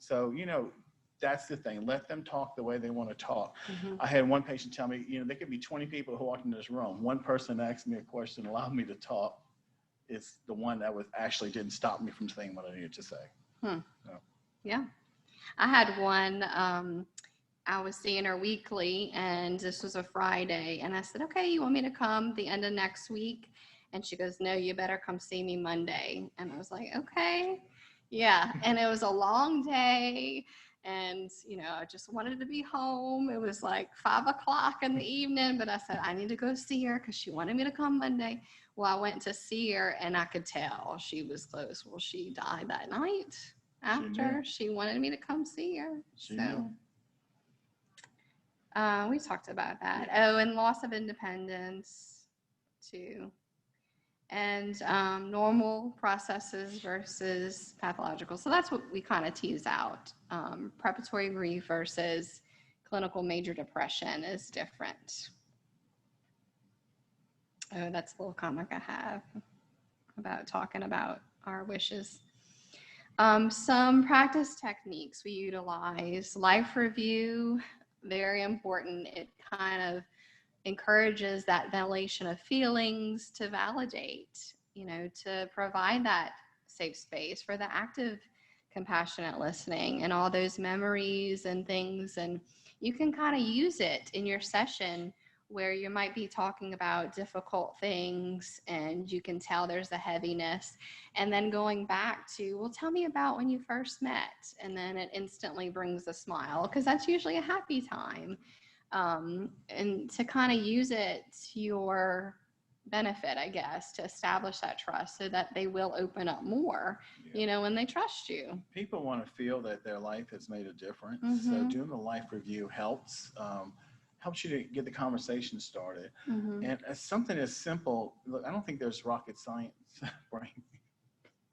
So, that's the thing. Let them talk the way they want to talk. I had one patient tell me, there could be 20 people who walked into this room. One person asked me a question, allowed me to talk. It's the one that actually didn't stop me from saying what I needed to say. So. Yeah. I had one, I was seeing her weekly, and this was a Friday, and I said, okay, you want me to come the end of next week? And she goes, no, you better come see me Monday. And I was like, okay. Yeah. And it was a long day, and I just wanted to be home. It was like 5 o'clock in the evening, but I said, I need to go see her because she wanted me to come Monday. Well, I went to see her, and I could tell she was close. Well, she died that night after she wanted me to come see her. We talked about that. Oh, and loss of independence too. And normal processes versus pathological. So that's what we kind of tease out. Preparatory grief versus clinical major depression is different. Oh, that's a little comic I have about talking about our wishes. Some practice techniques we utilize. Life review, very important. It kind of encourages that ventilation of feelings to validate, to provide that safe space for the active compassionate listening and all those memories and things. And you can kind of use it in your session where you might be talking about difficult things and you can tell there's a heaviness, and then going back to, well, tell me about when you first met. And then it instantly brings a smile because that's usually a happy time. And to kind of use it to your benefit, I guess, to establish that trust so that they will open up more, when they trust you. People want to feel that their life has made a difference. So doing the life review helps you to get the conversation started. And something as simple, look, I don't think there's rocket science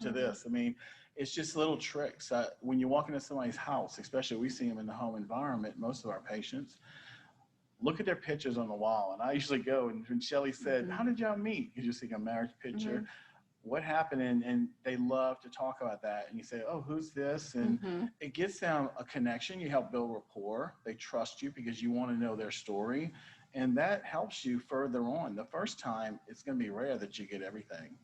to this. I mean, it's just little tricks. When you walk into somebody's house, especially we see them in the home environment, most of our patients, look at their pictures on the wall. And I usually go, and when Shelly said, how did y'all meet? You just see a marriage picture. what happened, and they love to talk about that. And you say, oh, who's this? And it gets them a connection. You help build rapport. They trust you because you want to know their story. And that helps you further on. The first time, it's going to be rare that you get everything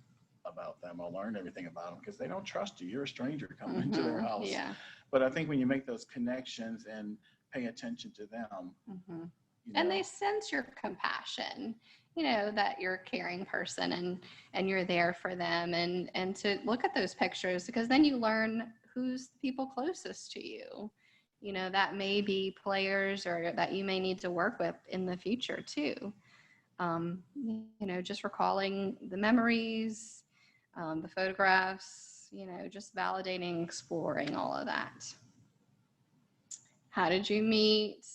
about them or learn everything about them because they don't trust you. You're a stranger coming into their house. Yeah. But I think when you make those connections and pay attention to them, and they sense your compassion, that you're a caring person and you're there for them, and to look at those pictures, because then you learn who's the people closest to you, that may be players or that you may need to work with in the future too. Just recalling the memories, the photographs, just validating, exploring all of that. How did you meet?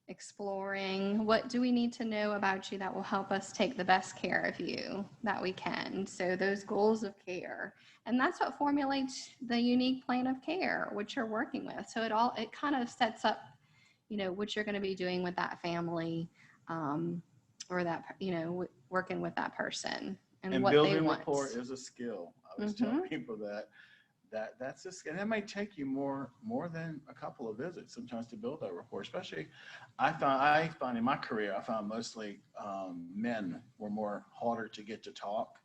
Exploring what do we need to know about you that will help us take the best care of you that we can. So those goals of care, and that's what formulates the unique plan of care which you're working with. So it kind of sets up what you're going to be doing with that family, or that working with that person, and what building they want. Rapport is a skill. I always tell people that's a skill, and it might take you more than a couple of visits sometimes to build that rapport. Especially, I find in my career, I found mostly men were more harder to get to talk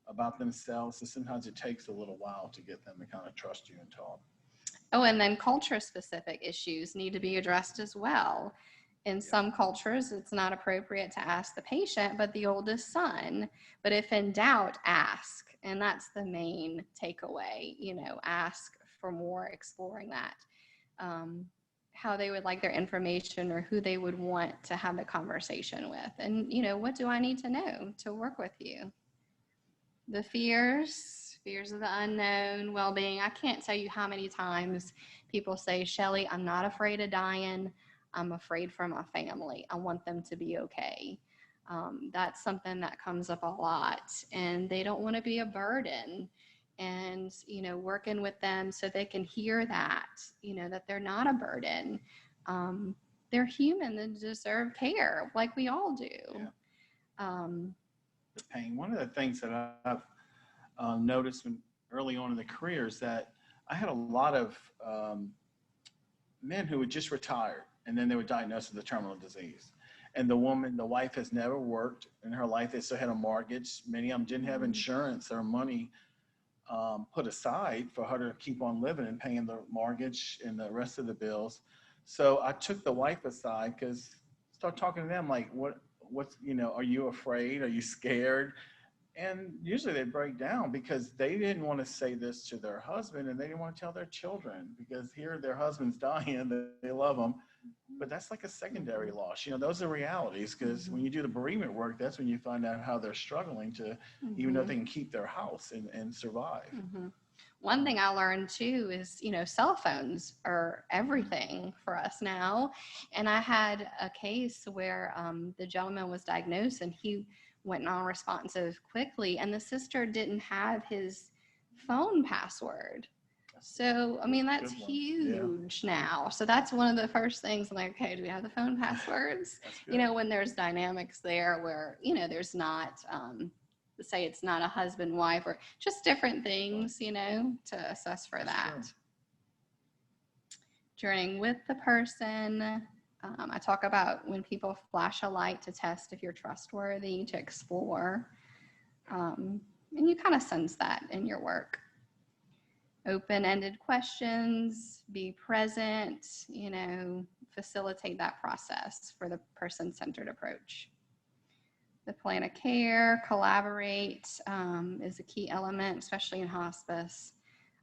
about themselves. So sometimes it takes a little while to get them to kind of trust you and talk. Oh, and then culture-specific issues need to be addressed as well. In some cultures, it's not appropriate to ask the patient, but the oldest son. But if in doubt, ask. And that's the main takeaway, ask for more, exploring that. How they would like their information or who they would want to have the conversation with. And, what do I need to know to work with you? The fears of the unknown, well-being. I can't tell you how many times people say, Shelly, I'm not afraid of dying. I'm afraid for my family. I want them to be okay. That's something that comes up a lot, and they don't want to be a burden. And, working with them so they can hear that, that they're not a burden. They're human and deserve care like we all do. Yeah. The pain. One of the things that I've noticed early on in the career is that I had a lot of men who had just retired, and then they were diagnosed with a terminal disease. And the wife has never worked in her life. They still had a mortgage. Many of them didn't have insurance or money put aside for her to keep on living and paying the mortgage and the rest of the bills. So I took the wife aside because start talking to them like, what's, are you afraid? Are you scared? And usually they break down because they didn't want to say this to their husband, and they didn't want to tell their children because here their husband's dying, they love them. But that's like a secondary loss. Those are realities, because when you do the bereavement work, that's when you find out how they're struggling to, even though they can keep their house and survive. One thing I learned too is, cell phones are everything for us now. And I had a case where the gentleman was diagnosed and he went non-responsive quickly, and the sister didn't have his phone password. So, that's huge now. So that's one of the first things I'm like, okay, do we have the phone passwords? When there's dynamics there where, there's not, say it's not a husband, wife, or just different things, to assess for that. Journeying with the person. I talk about when people flash a light to test if you're trustworthy, to explore. And you kind of sense that in your work. Open-ended questions, be present, facilitate that process for the person-centered approach. The plan of care, collaborate is a key element, especially in hospice.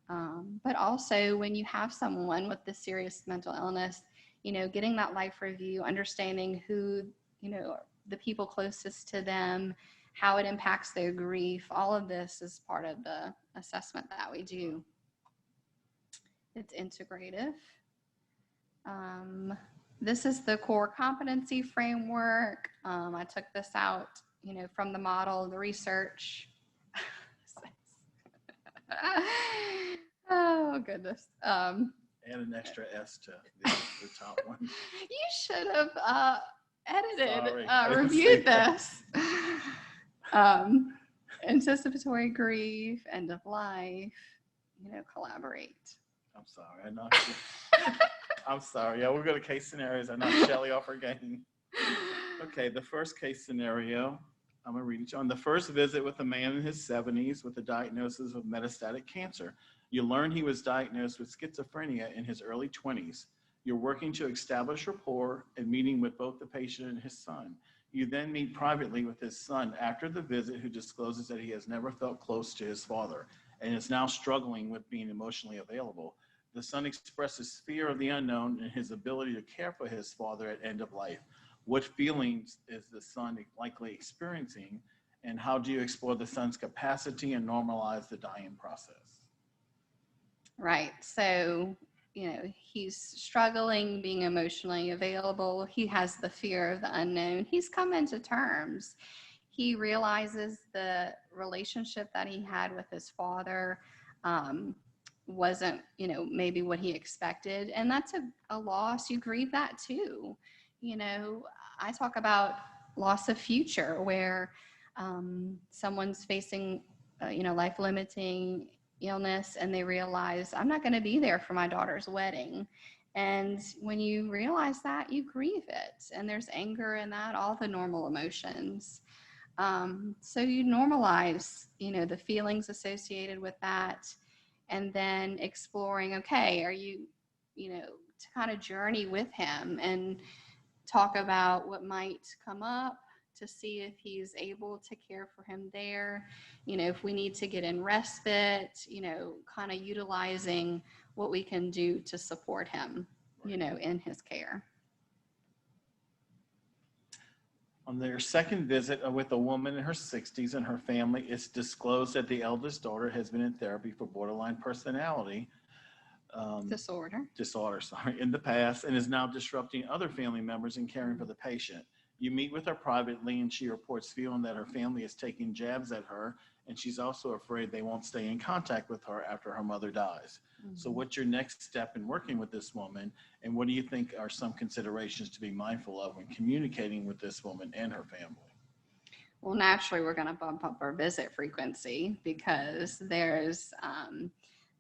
But also when you have someone with this serious mental illness, getting that life review, understanding who, the people closest to them, how it impacts their grief, all of this is part of the assessment that we do. It's integrative. This is the core competency framework. I took this out, from the model, the research. Oh, goodness. Add an extra S to the top one. You should have edited, reviewed this. Anticipatory grief, end of life, collaborate. I'm sorry. I knocked you. I'm sorry. Yeah, we'll go to case scenarios. I knocked Shelly off her game. Okay, the first case scenario, I'm going to read it on the first visit with a man in his 70s with a diagnosis of metastatic cancer. You learn he was diagnosed with schizophrenia in his early 20s. You're working to establish rapport and meeting with both the patient and his son. You then meet privately with his son after the visit, who discloses that he has never felt close to his father and is now struggling with being emotionally available. The son expresses fear of the unknown and his ability to care for his father at end of life. What feelings is the son likely experiencing, and how do you explore the son's capacity and normalize the dying process? Right. So, he's struggling being emotionally available. He has the fear of the unknown. He's come into terms. He realizes the relationship that he had with his father wasn't, maybe what he expected. And that's a loss. You grieve that too. I talk about loss of future where someone's facing, life-limiting illness, and they realize, I'm not going to be there for my daughter's wedding. And when you realize that, you grieve it. And there's anger in that, all the normal emotions. So you normalize, the feelings associated with that, and then exploring, okay, are you, to kind of journey with him and talk about what might come up to see if he's able to care for him there. If we need to get in respite, kind of utilizing what we can do to support him, in his care. On their second visit with a woman in her 60s and her family, it's disclosed that the eldest daughter has been in therapy for borderline personality disorder in the past, and is now disrupting other family members in caring for the patient. You meet with her privately, and she reports feeling that her family is taking jabs at her, and she's also afraid they won't stay in contact with her after her mother dies. Mm-hmm. So what's your next step in working with this woman, and what do you think are some considerations to be mindful of when communicating with this woman and her family? Well, naturally, we're going to bump up our visit frequency, because there's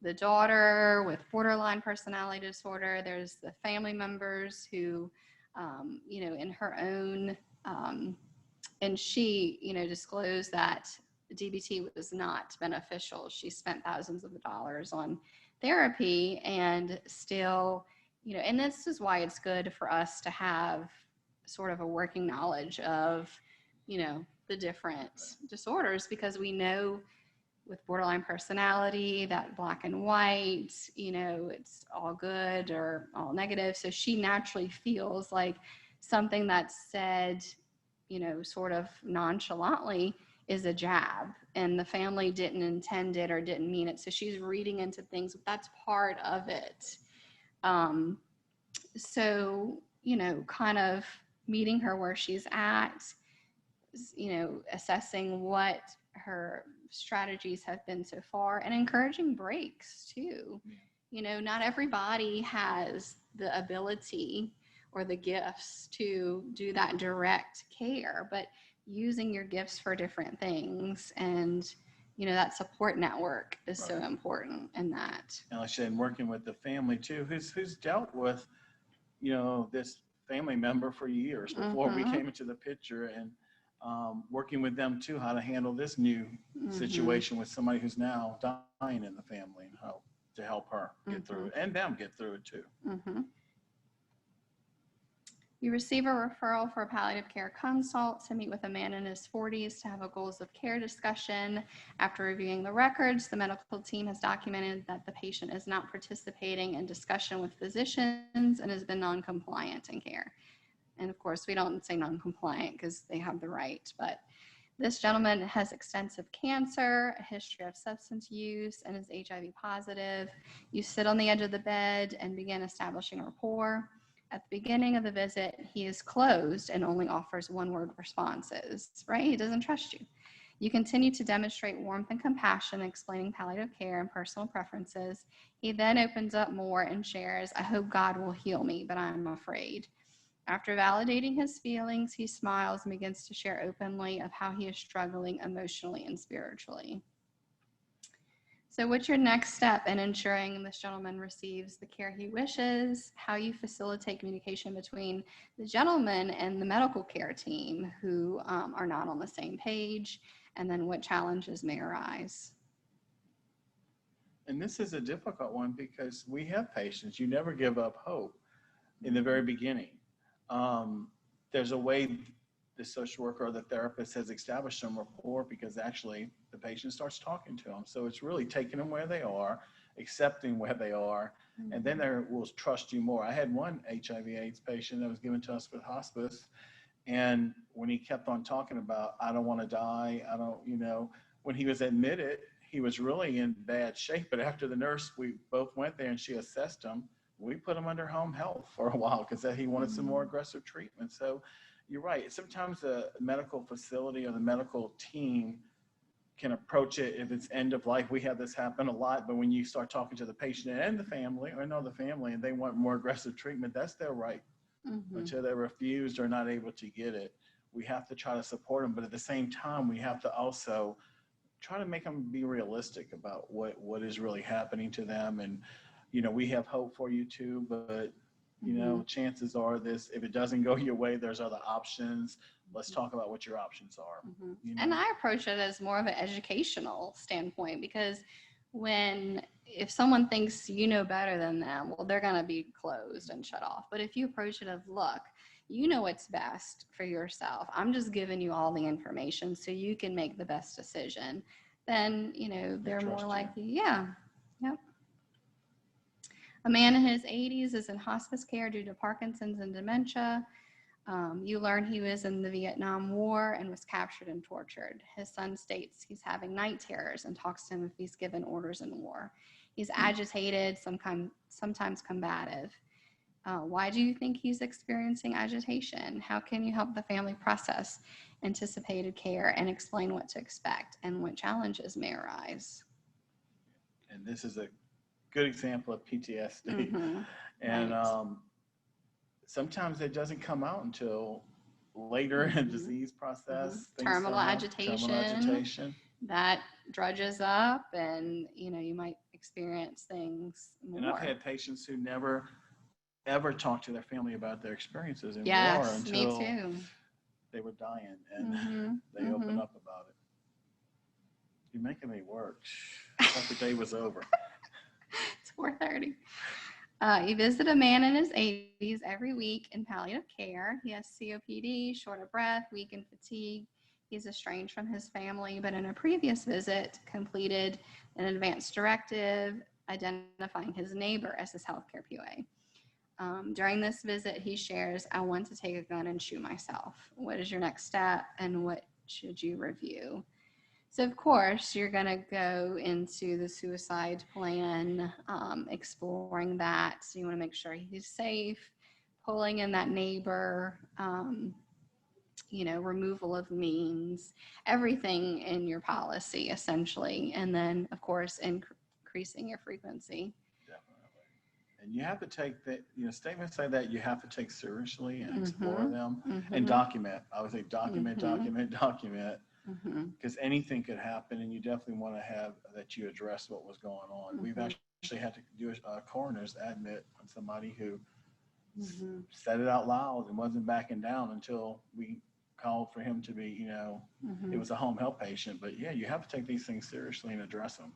the daughter with borderline personality disorder. There's the family members who, in her own, and she, disclosed that DBT was not beneficial. She spent thousands of dollars on therapy, and still, and this is why it's good for us to have sort of a working knowledge of, the different disorders, because we know with borderline personality, that black and white, it's all good or all negative. So she naturally feels like something that's said, sort of nonchalantly is a jab, and the family didn't intend it or didn't mean it. So she's reading into things. That's part of it. So, kind of meeting her where she's at, assessing what her strategies have been so far, and encouraging breaks too. Not everybody has the ability or the gifts to do that direct care, but using your gifts for different things, and that support network is so important in that. And like I said, working with the family too, who's dealt with this family member for years before we came into the picture, and working with them too, how to handle this new situation with somebody who's now dying in the family, and how to help her get through it, and them get through it too. You receive a referral for a palliative care consult to meet with a man in his 40s to have a goals of care discussion. After reviewing the records, the medical team has documented that the patient is not participating in discussion with physicians and has been non-compliant in care. And of course, we don't say non-compliant because they have the right, but this gentleman has extensive cancer, a history of substance use, and is HIV positive. You sit on the edge of the bed and begin establishing rapport. At the beginning of the visit, he is closed and only offers one-word responses, right? He doesn't trust you. You continue to demonstrate warmth and compassion, explaining palliative care and personal preferences. He then opens up more and shares, I hope God will heal me, but I'm afraid. After validating his feelings, he smiles and begins to share openly of how he is struggling emotionally and spiritually. So what's your next step in ensuring this gentleman receives the care he wishes? How you facilitate communication between the gentleman and the medical care team who are not on the same page, and then what challenges may arise? And this is a difficult one because we have patients. You never give up hope in the very beginning. There's a way the social worker or the therapist has established some rapport because actually the patient starts talking to them. So it's really taking them where they are, accepting where they are, and then they will trust you more. I had one HIV/AIDS patient that was given to us with hospice, and when he kept on talking about, I don't want to die, I don't, when he was admitted, he was really in bad shape. But after the nurse, we both went there and she assessed him, we put him under home health for a while because he wanted some more aggressive treatment. So you're right. Sometimes the medical facility or the medical team can approach it if it's end of life. We have this happen a lot, but when you start talking to the patient and the family, or the family, and they want more aggressive treatment, that's their right. Until they're refused or not able to get it, we have to try to support them. But at the same time, we have to also try to make them be realistic about what is really happening to them. And, we have hope for you too, but chances are if it doesn't go your way, there's other options. Let's talk about what your options are. And I approach it as more of an educational standpoint, because if someone thinks you know better than them, well, they're going to be closed and shut off. But if you approach it of, look, you know what's best for yourself, I'm just giving you all the information so you can make the best decision, then, they're more likely, yep. A man in his 80s is in hospice care due to Parkinson's and dementia. You learn he was in the Vietnam War and was captured and tortured. His son states he's having night terrors and talks to him if he's given orders in war. He's agitated, sometimes combative. Why do you think he's experiencing agitation? How can you help the family process anticipated care and explain what to expect and what challenges may arise? And this is a good example of PTSD. And right. Sometimes it doesn't come out until later in the disease process. Terminal agitation. That drudges up, and you might experience things more. And I've had patients who never ever talked to their family about their experiences in war until me too. They were dying, and they open up about it. You're making me work. I thought the day was over. It's 4:30. You visit a man in his 80s every week in palliative care. He has COPD, short of breath, weak and fatigued. He's estranged from his family, but in a previous visit, completed an advance directive identifying his neighbor as his healthcare POA. During this visit, he shares, I want to take a gun and shoot myself. What is your next step, and what should you review? So, of course, you're going to go into the suicide plan, exploring that. So you want to make sure he's safe, pulling in that neighbor, removal of means, everything in your policy, essentially. And then, of course, increasing your frequency. Definitely. And you have to take statements like that, you have to take seriously and explore them and document. I would say document. Because anything could happen, and you definitely want to have that you address what was going on. We've actually had to do a coroner's admit on somebody who said it out loud and wasn't backing down until we called for him to be, it was a home health patient. But yeah, you have to take these things seriously and address them.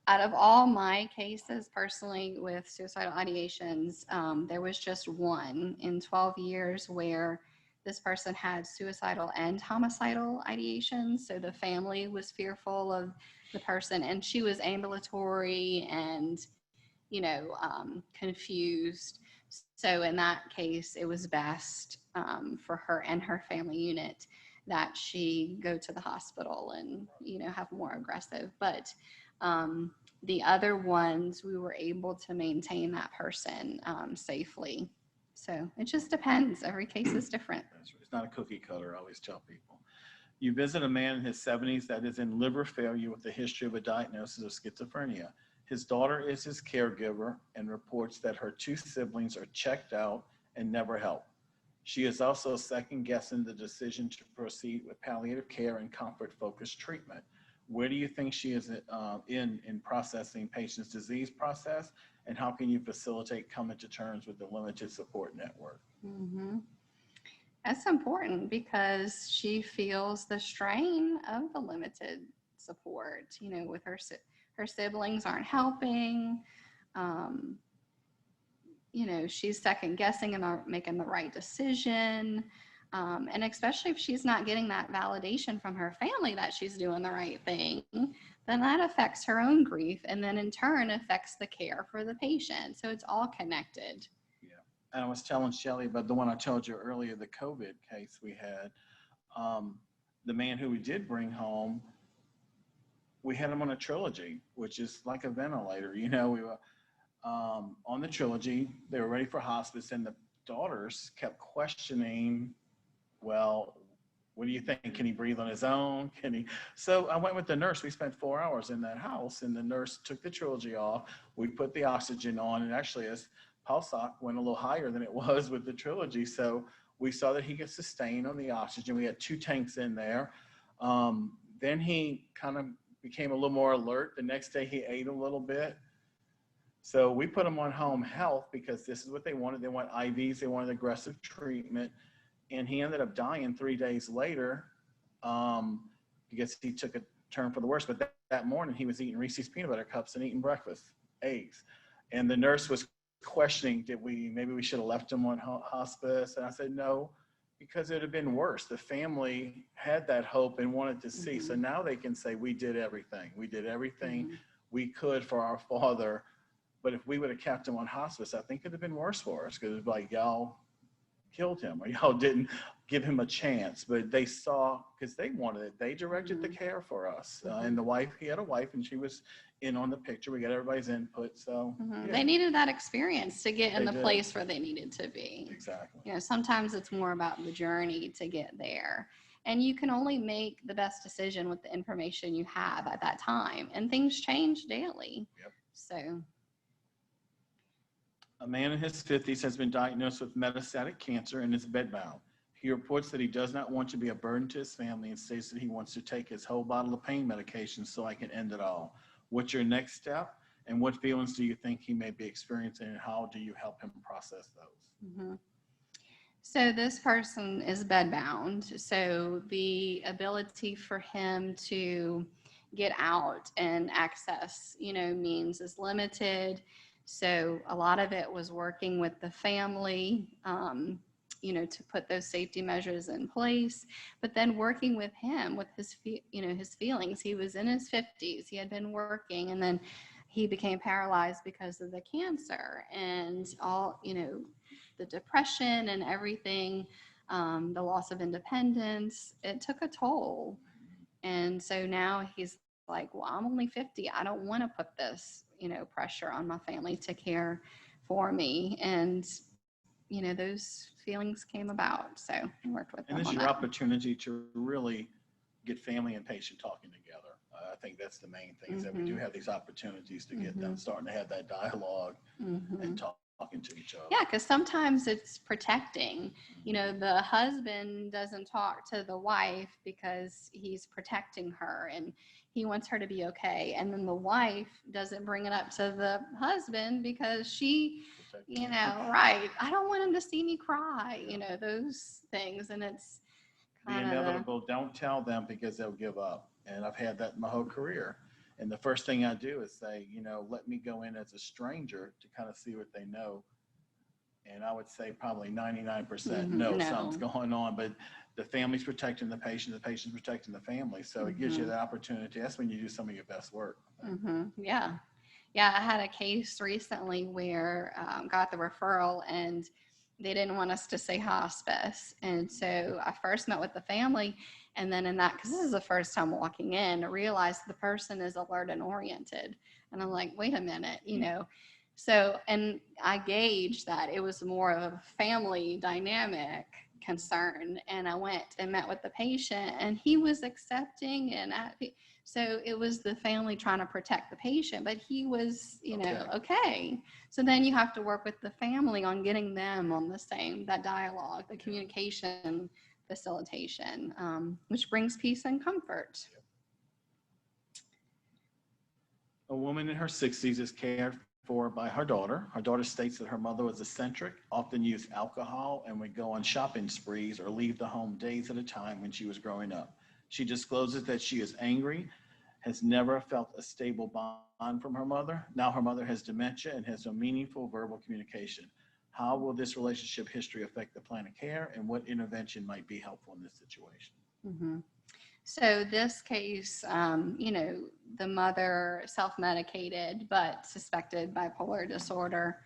Out of all my cases personally with suicidal ideations, there was just one in 12 years where this person had suicidal and homicidal ideations. So the family was fearful of the person, and she was ambulatory and, confused. So in that case, it was best for her and her family unit that she go to the hospital and, have more aggressive. But the other ones, we were able to maintain that person safely. So it just depends. Every case is different. It's not a cookie cutter, I always tell people. You visit a man in his 70s that is in liver failure with a history of a diagnosis of schizophrenia. His daughter is his caregiver and reports that her 2 siblings are checked out and never help. She is also second guessing the decision to proceed with palliative care and comfort-focused treatment. Where do you think she is in processing patients' disease process, and how can you facilitate coming to terms with the limited support network? Mm-hmm. That's important because she feels the strain of the limited support, you know, with her siblings aren't helping. You know, she's second guessing and not making the right decision. And especially if she's not getting that validation from her family that she's doing the right thing, then that affects her own grief and then in turn affects the care for the patient. So it's all connected. Yeah. And I was telling Shelly about the one I told you earlier, the COVID case we had. The man who we did bring home, we had him on a trilogy, which is like a ventilator. You know, we were on the trilogy, they were ready for hospice, and the daughters kept questioning, well, what do you think? Can he breathe on his own? Can he? So I went with the nurse. We spent 4 hours in that house, and the nurse took the trilogy off. We put the oxygen on, and actually his pulse ox went a little higher than it was with the trilogy. So we saw that he could sustain on the oxygen. We had 2 tanks in there. Then he kind of became a little more alert. The next day he ate a little bit. So we put him on home health because this is what they wanted. They want IVs. They wanted aggressive treatment. And he ended up dying 3 days later because he took a turn for the worse. But that morning he was eating Reese's peanut butter cups and eating breakfast, eggs. And the nurse was questioning, maybe we should have left him on hospice? And I said, no, because it would have been worse. The family had that hope and wanted to see. So now they can say, we did everything. We did everything we could for our father. But if we would have kept him on hospice, I think it would have been worse for us because it was like, y'all killed him or y'all didn't give him a chance. But they saw, because they wanted it, they directed the care for us. And the wife, he had a wife and she was in on the picture. We got everybody's input. So yeah. They needed that experience to get in the did. place where they needed to be. Exactly. You know, sometimes it's more about the journey to get there. And you can only make the best decision with the information you have at that time. And things change daily. Yep. So. A man in his 50s has been diagnosed with metastatic cancer and is bedbound. He reports that he does not want to be a burden to his family and states that he wants to take his whole bottle of pain medication so I can end it all. What's your next step? And what feelings do you think he may be experiencing, and how do you help him process those? So this person is bedbound. So the ability for him to get out and access, you know, means is limited. So a lot of it was working with the family, you know, to put those safety measures in place, but then working with him with his, you know, his feelings. He was in his 50s, he had been working, and then he became paralyzed because of the cancer and all, you know, the depression and everything, the loss of independence. It took a toll. And so now he's like, well, I'm only 50. I don't want to put this, you know, pressure on my family to care for me. And, you know, those feelings came about. So I worked with them on that. And this is your opportunity to really get family and patient talking together. I think that's the main thing, is that we do have these opportunities to get them starting to have that dialogue and talking to each other. Yeah, because sometimes it's protecting. You know, the husband doesn't talk to the wife because he's protecting her and he wants her to be okay. And then the wife doesn't bring it up to the husband because she, you know, right, I don't want him to see me cry, you know, those things. And it's kind of inevitable. Don't tell them because they'll give up. And I've had that my whole career. And the first thing I do is say, you know, let me go in as a stranger to kind of see what they know. And I would say probably 99% no, something's going on, but the family's protecting the patient's protecting the family. So it gives you the opportunity. That's when you do some of your best work. Yeah. Yeah. I had a case recently where got the referral and they didn't want us to say hospice. And so I first met with the family, and then in that, because this is the first time walking in, I realized the person is alert and oriented. And I'm like, wait a minute, you know. So, and I gauged that it was more of a family dynamic concern. And I went and met with the patient and he was accepting and So it was the family trying to protect the patient, but he was, you know, Okay. okay. So then you have to work with the family on getting them on the same, that dialogue, the communication facilitation, which brings peace and comfort. A woman in her 60s is cared for by her daughter. Her daughter states that her mother was eccentric, often used alcohol, and would go on shopping sprees or leave the home days at a time when she was growing up. She discloses that she is angry, has never felt a stable bond from her mother. Now her mother has dementia and has no meaningful verbal communication. How will this relationship history affect the plan of care, and what intervention might be helpful in this situation? Mm-hmm. So this case, you know, the mother self-medicated but suspected bipolar disorder.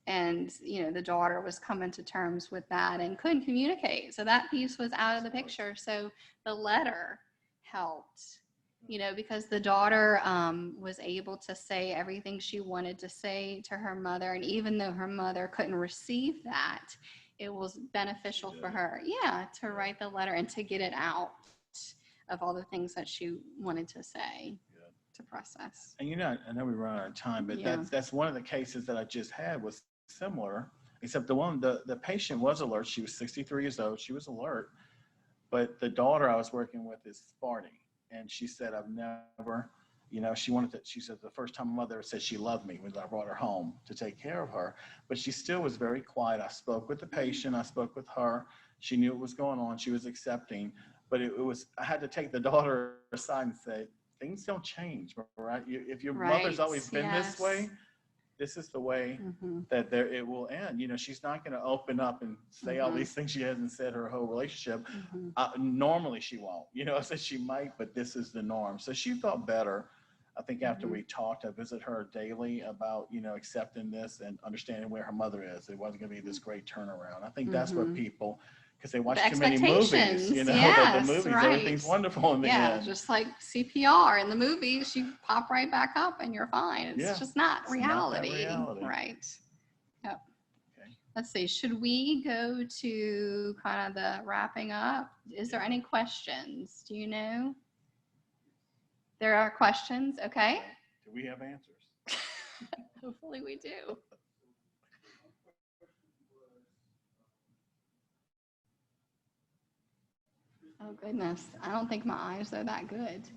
And, you know, the daughter was coming to terms with that and couldn't communicate. So that piece was out of the picture. So the letter helped, you know, because the daughter was able to say everything she wanted to say to her mother. And even though her mother couldn't receive that, it was beneficial for her, yeah, to write the letter and to get it out of all the things that she wanted to say, to process. And you know, I know we run out of time, but Yeah. that's one of the cases that I just had was similar, except the patient was alert. She was 63 years old. She was alert, but the daughter I was working with is farting, and she said, "I've never." You know, she said the first time my mother said she loved me when I brought her home to take care of her, but she still was very quiet. I spoke with the patient, I spoke with her. She knew what was going on. She was accepting, but I had to take the daughter aside and say, things don't change, right? If your mother's always been this way, this is the way that it will end. You know, she's not going to open up and say all these things she hasn't said her whole relationship. Normally she won't, you know, I said she might, but this is the norm. So she felt better. I think after we talked, I visit her daily about, you know, accepting this and understanding where her mother is. It wasn't going to be this great turnaround. I think that's what people, because they watch too many movies, you know, that the movies, everything's wonderful in the end. Just like CPR in the movies, you pop right back up and you're fine. It's just not reality. Right. Yep. Okay. Let's see, should we go to kind of the wrapping up? Is there any questions? Do you know? There are questions, okay? Do we have answers? Hopefully we do. Oh goodness, I don't think my eyes are that good.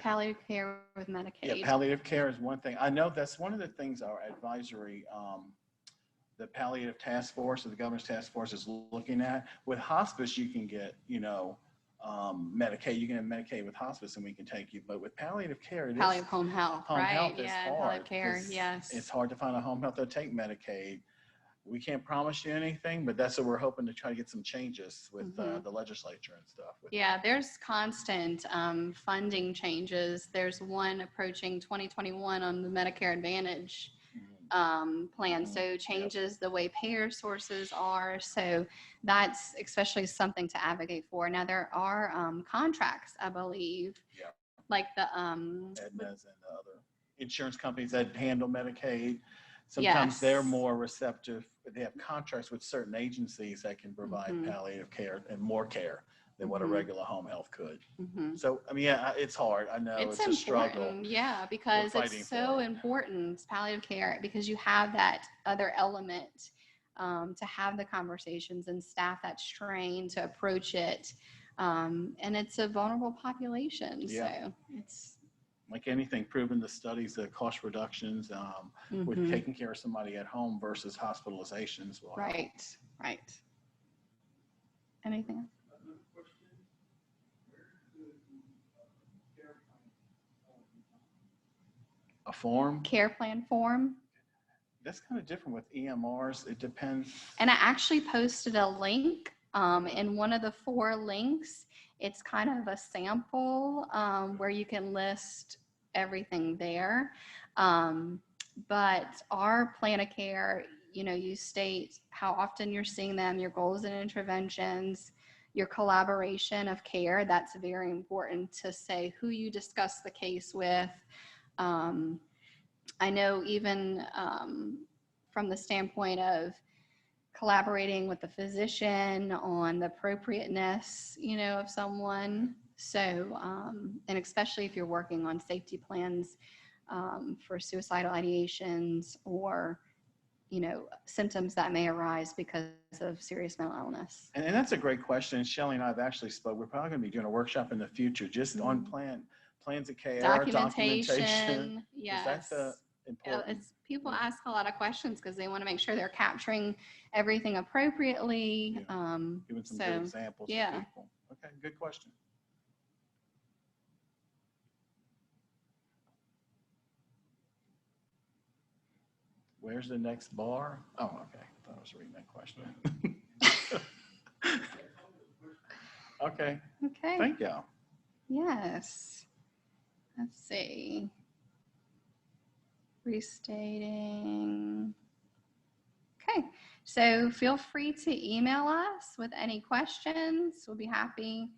Palliative care with Medicaid. Yeah, palliative care is one thing. I know that's one of the things our advisory, the palliative task force or the governor's task force is looking at. With hospice, you can get, you know, Medicaid. You can have Medicaid with hospice and we can take you. But with palliative care, palliative home health, home right? health is hard. Palliative care, yes. It's hard to find a home health that'll take Medicaid. We can't promise you anything, but that's what we're hoping to try to get some changes with the legislature and stuff. Yeah, there's constant funding changes. There's one approaching 2021 on the Medicare Advantage plan. So changes the way payer sources are. So that's especially something to advocate for. Now there are contracts, I believe, like the Aetna's and the other insurance companies that handle Medicaid. Sometimes they're more receptive. They have contracts with certain agencies that can provide palliative care and more care than what a regular home health could. So, I mean, yeah, it's hard. I know it's a struggle. Yeah, because it's so important, palliative care, because you have that other element to have the conversations and staff that's trained to approach it. And it's a vulnerable population. So it's like anything, proven the studies, the cost reductions with taking care of somebody at home versus hospitalizations. Right. Anything else? A form? Care plan form? That's kind of different with EMRs. It depends. And I actually posted a link in one of the 4 links. It's kind of a sample where you can list everything there. But our plan of care, you know, you state how often you're seeing them, your goals and interventions, your collaboration of care. That's very important to say who you discuss the case with, I know even from the standpoint of collaborating with the physician on the appropriateness, of someone. So, and especially if you're working on safety plans for suicidal ideations or, symptoms that may arise because of serious mental illness. And that's a great question. Shelly and I have actually spoke. We're probably going to be doing a workshop in the future just on plans of care, documentation. Yes. That's important. People ask a lot of questions because they want to make sure they're capturing everything appropriately. Giving some good examples to people. Okay, good question. Where's the next bar? Oh, okay. I thought I was reading that question. Okay. Okay. Thank y'all. Yes. Let's see. Restating. Okay. So feel free to email us with any questions. We'll be happy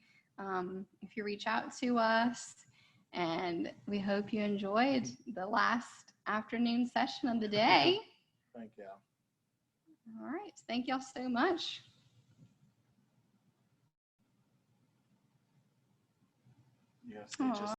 if you reach out to us. And we hope you enjoyed the last afternoon session of the day. Thank y'all. All right. Thank y'all so much. Yes, they just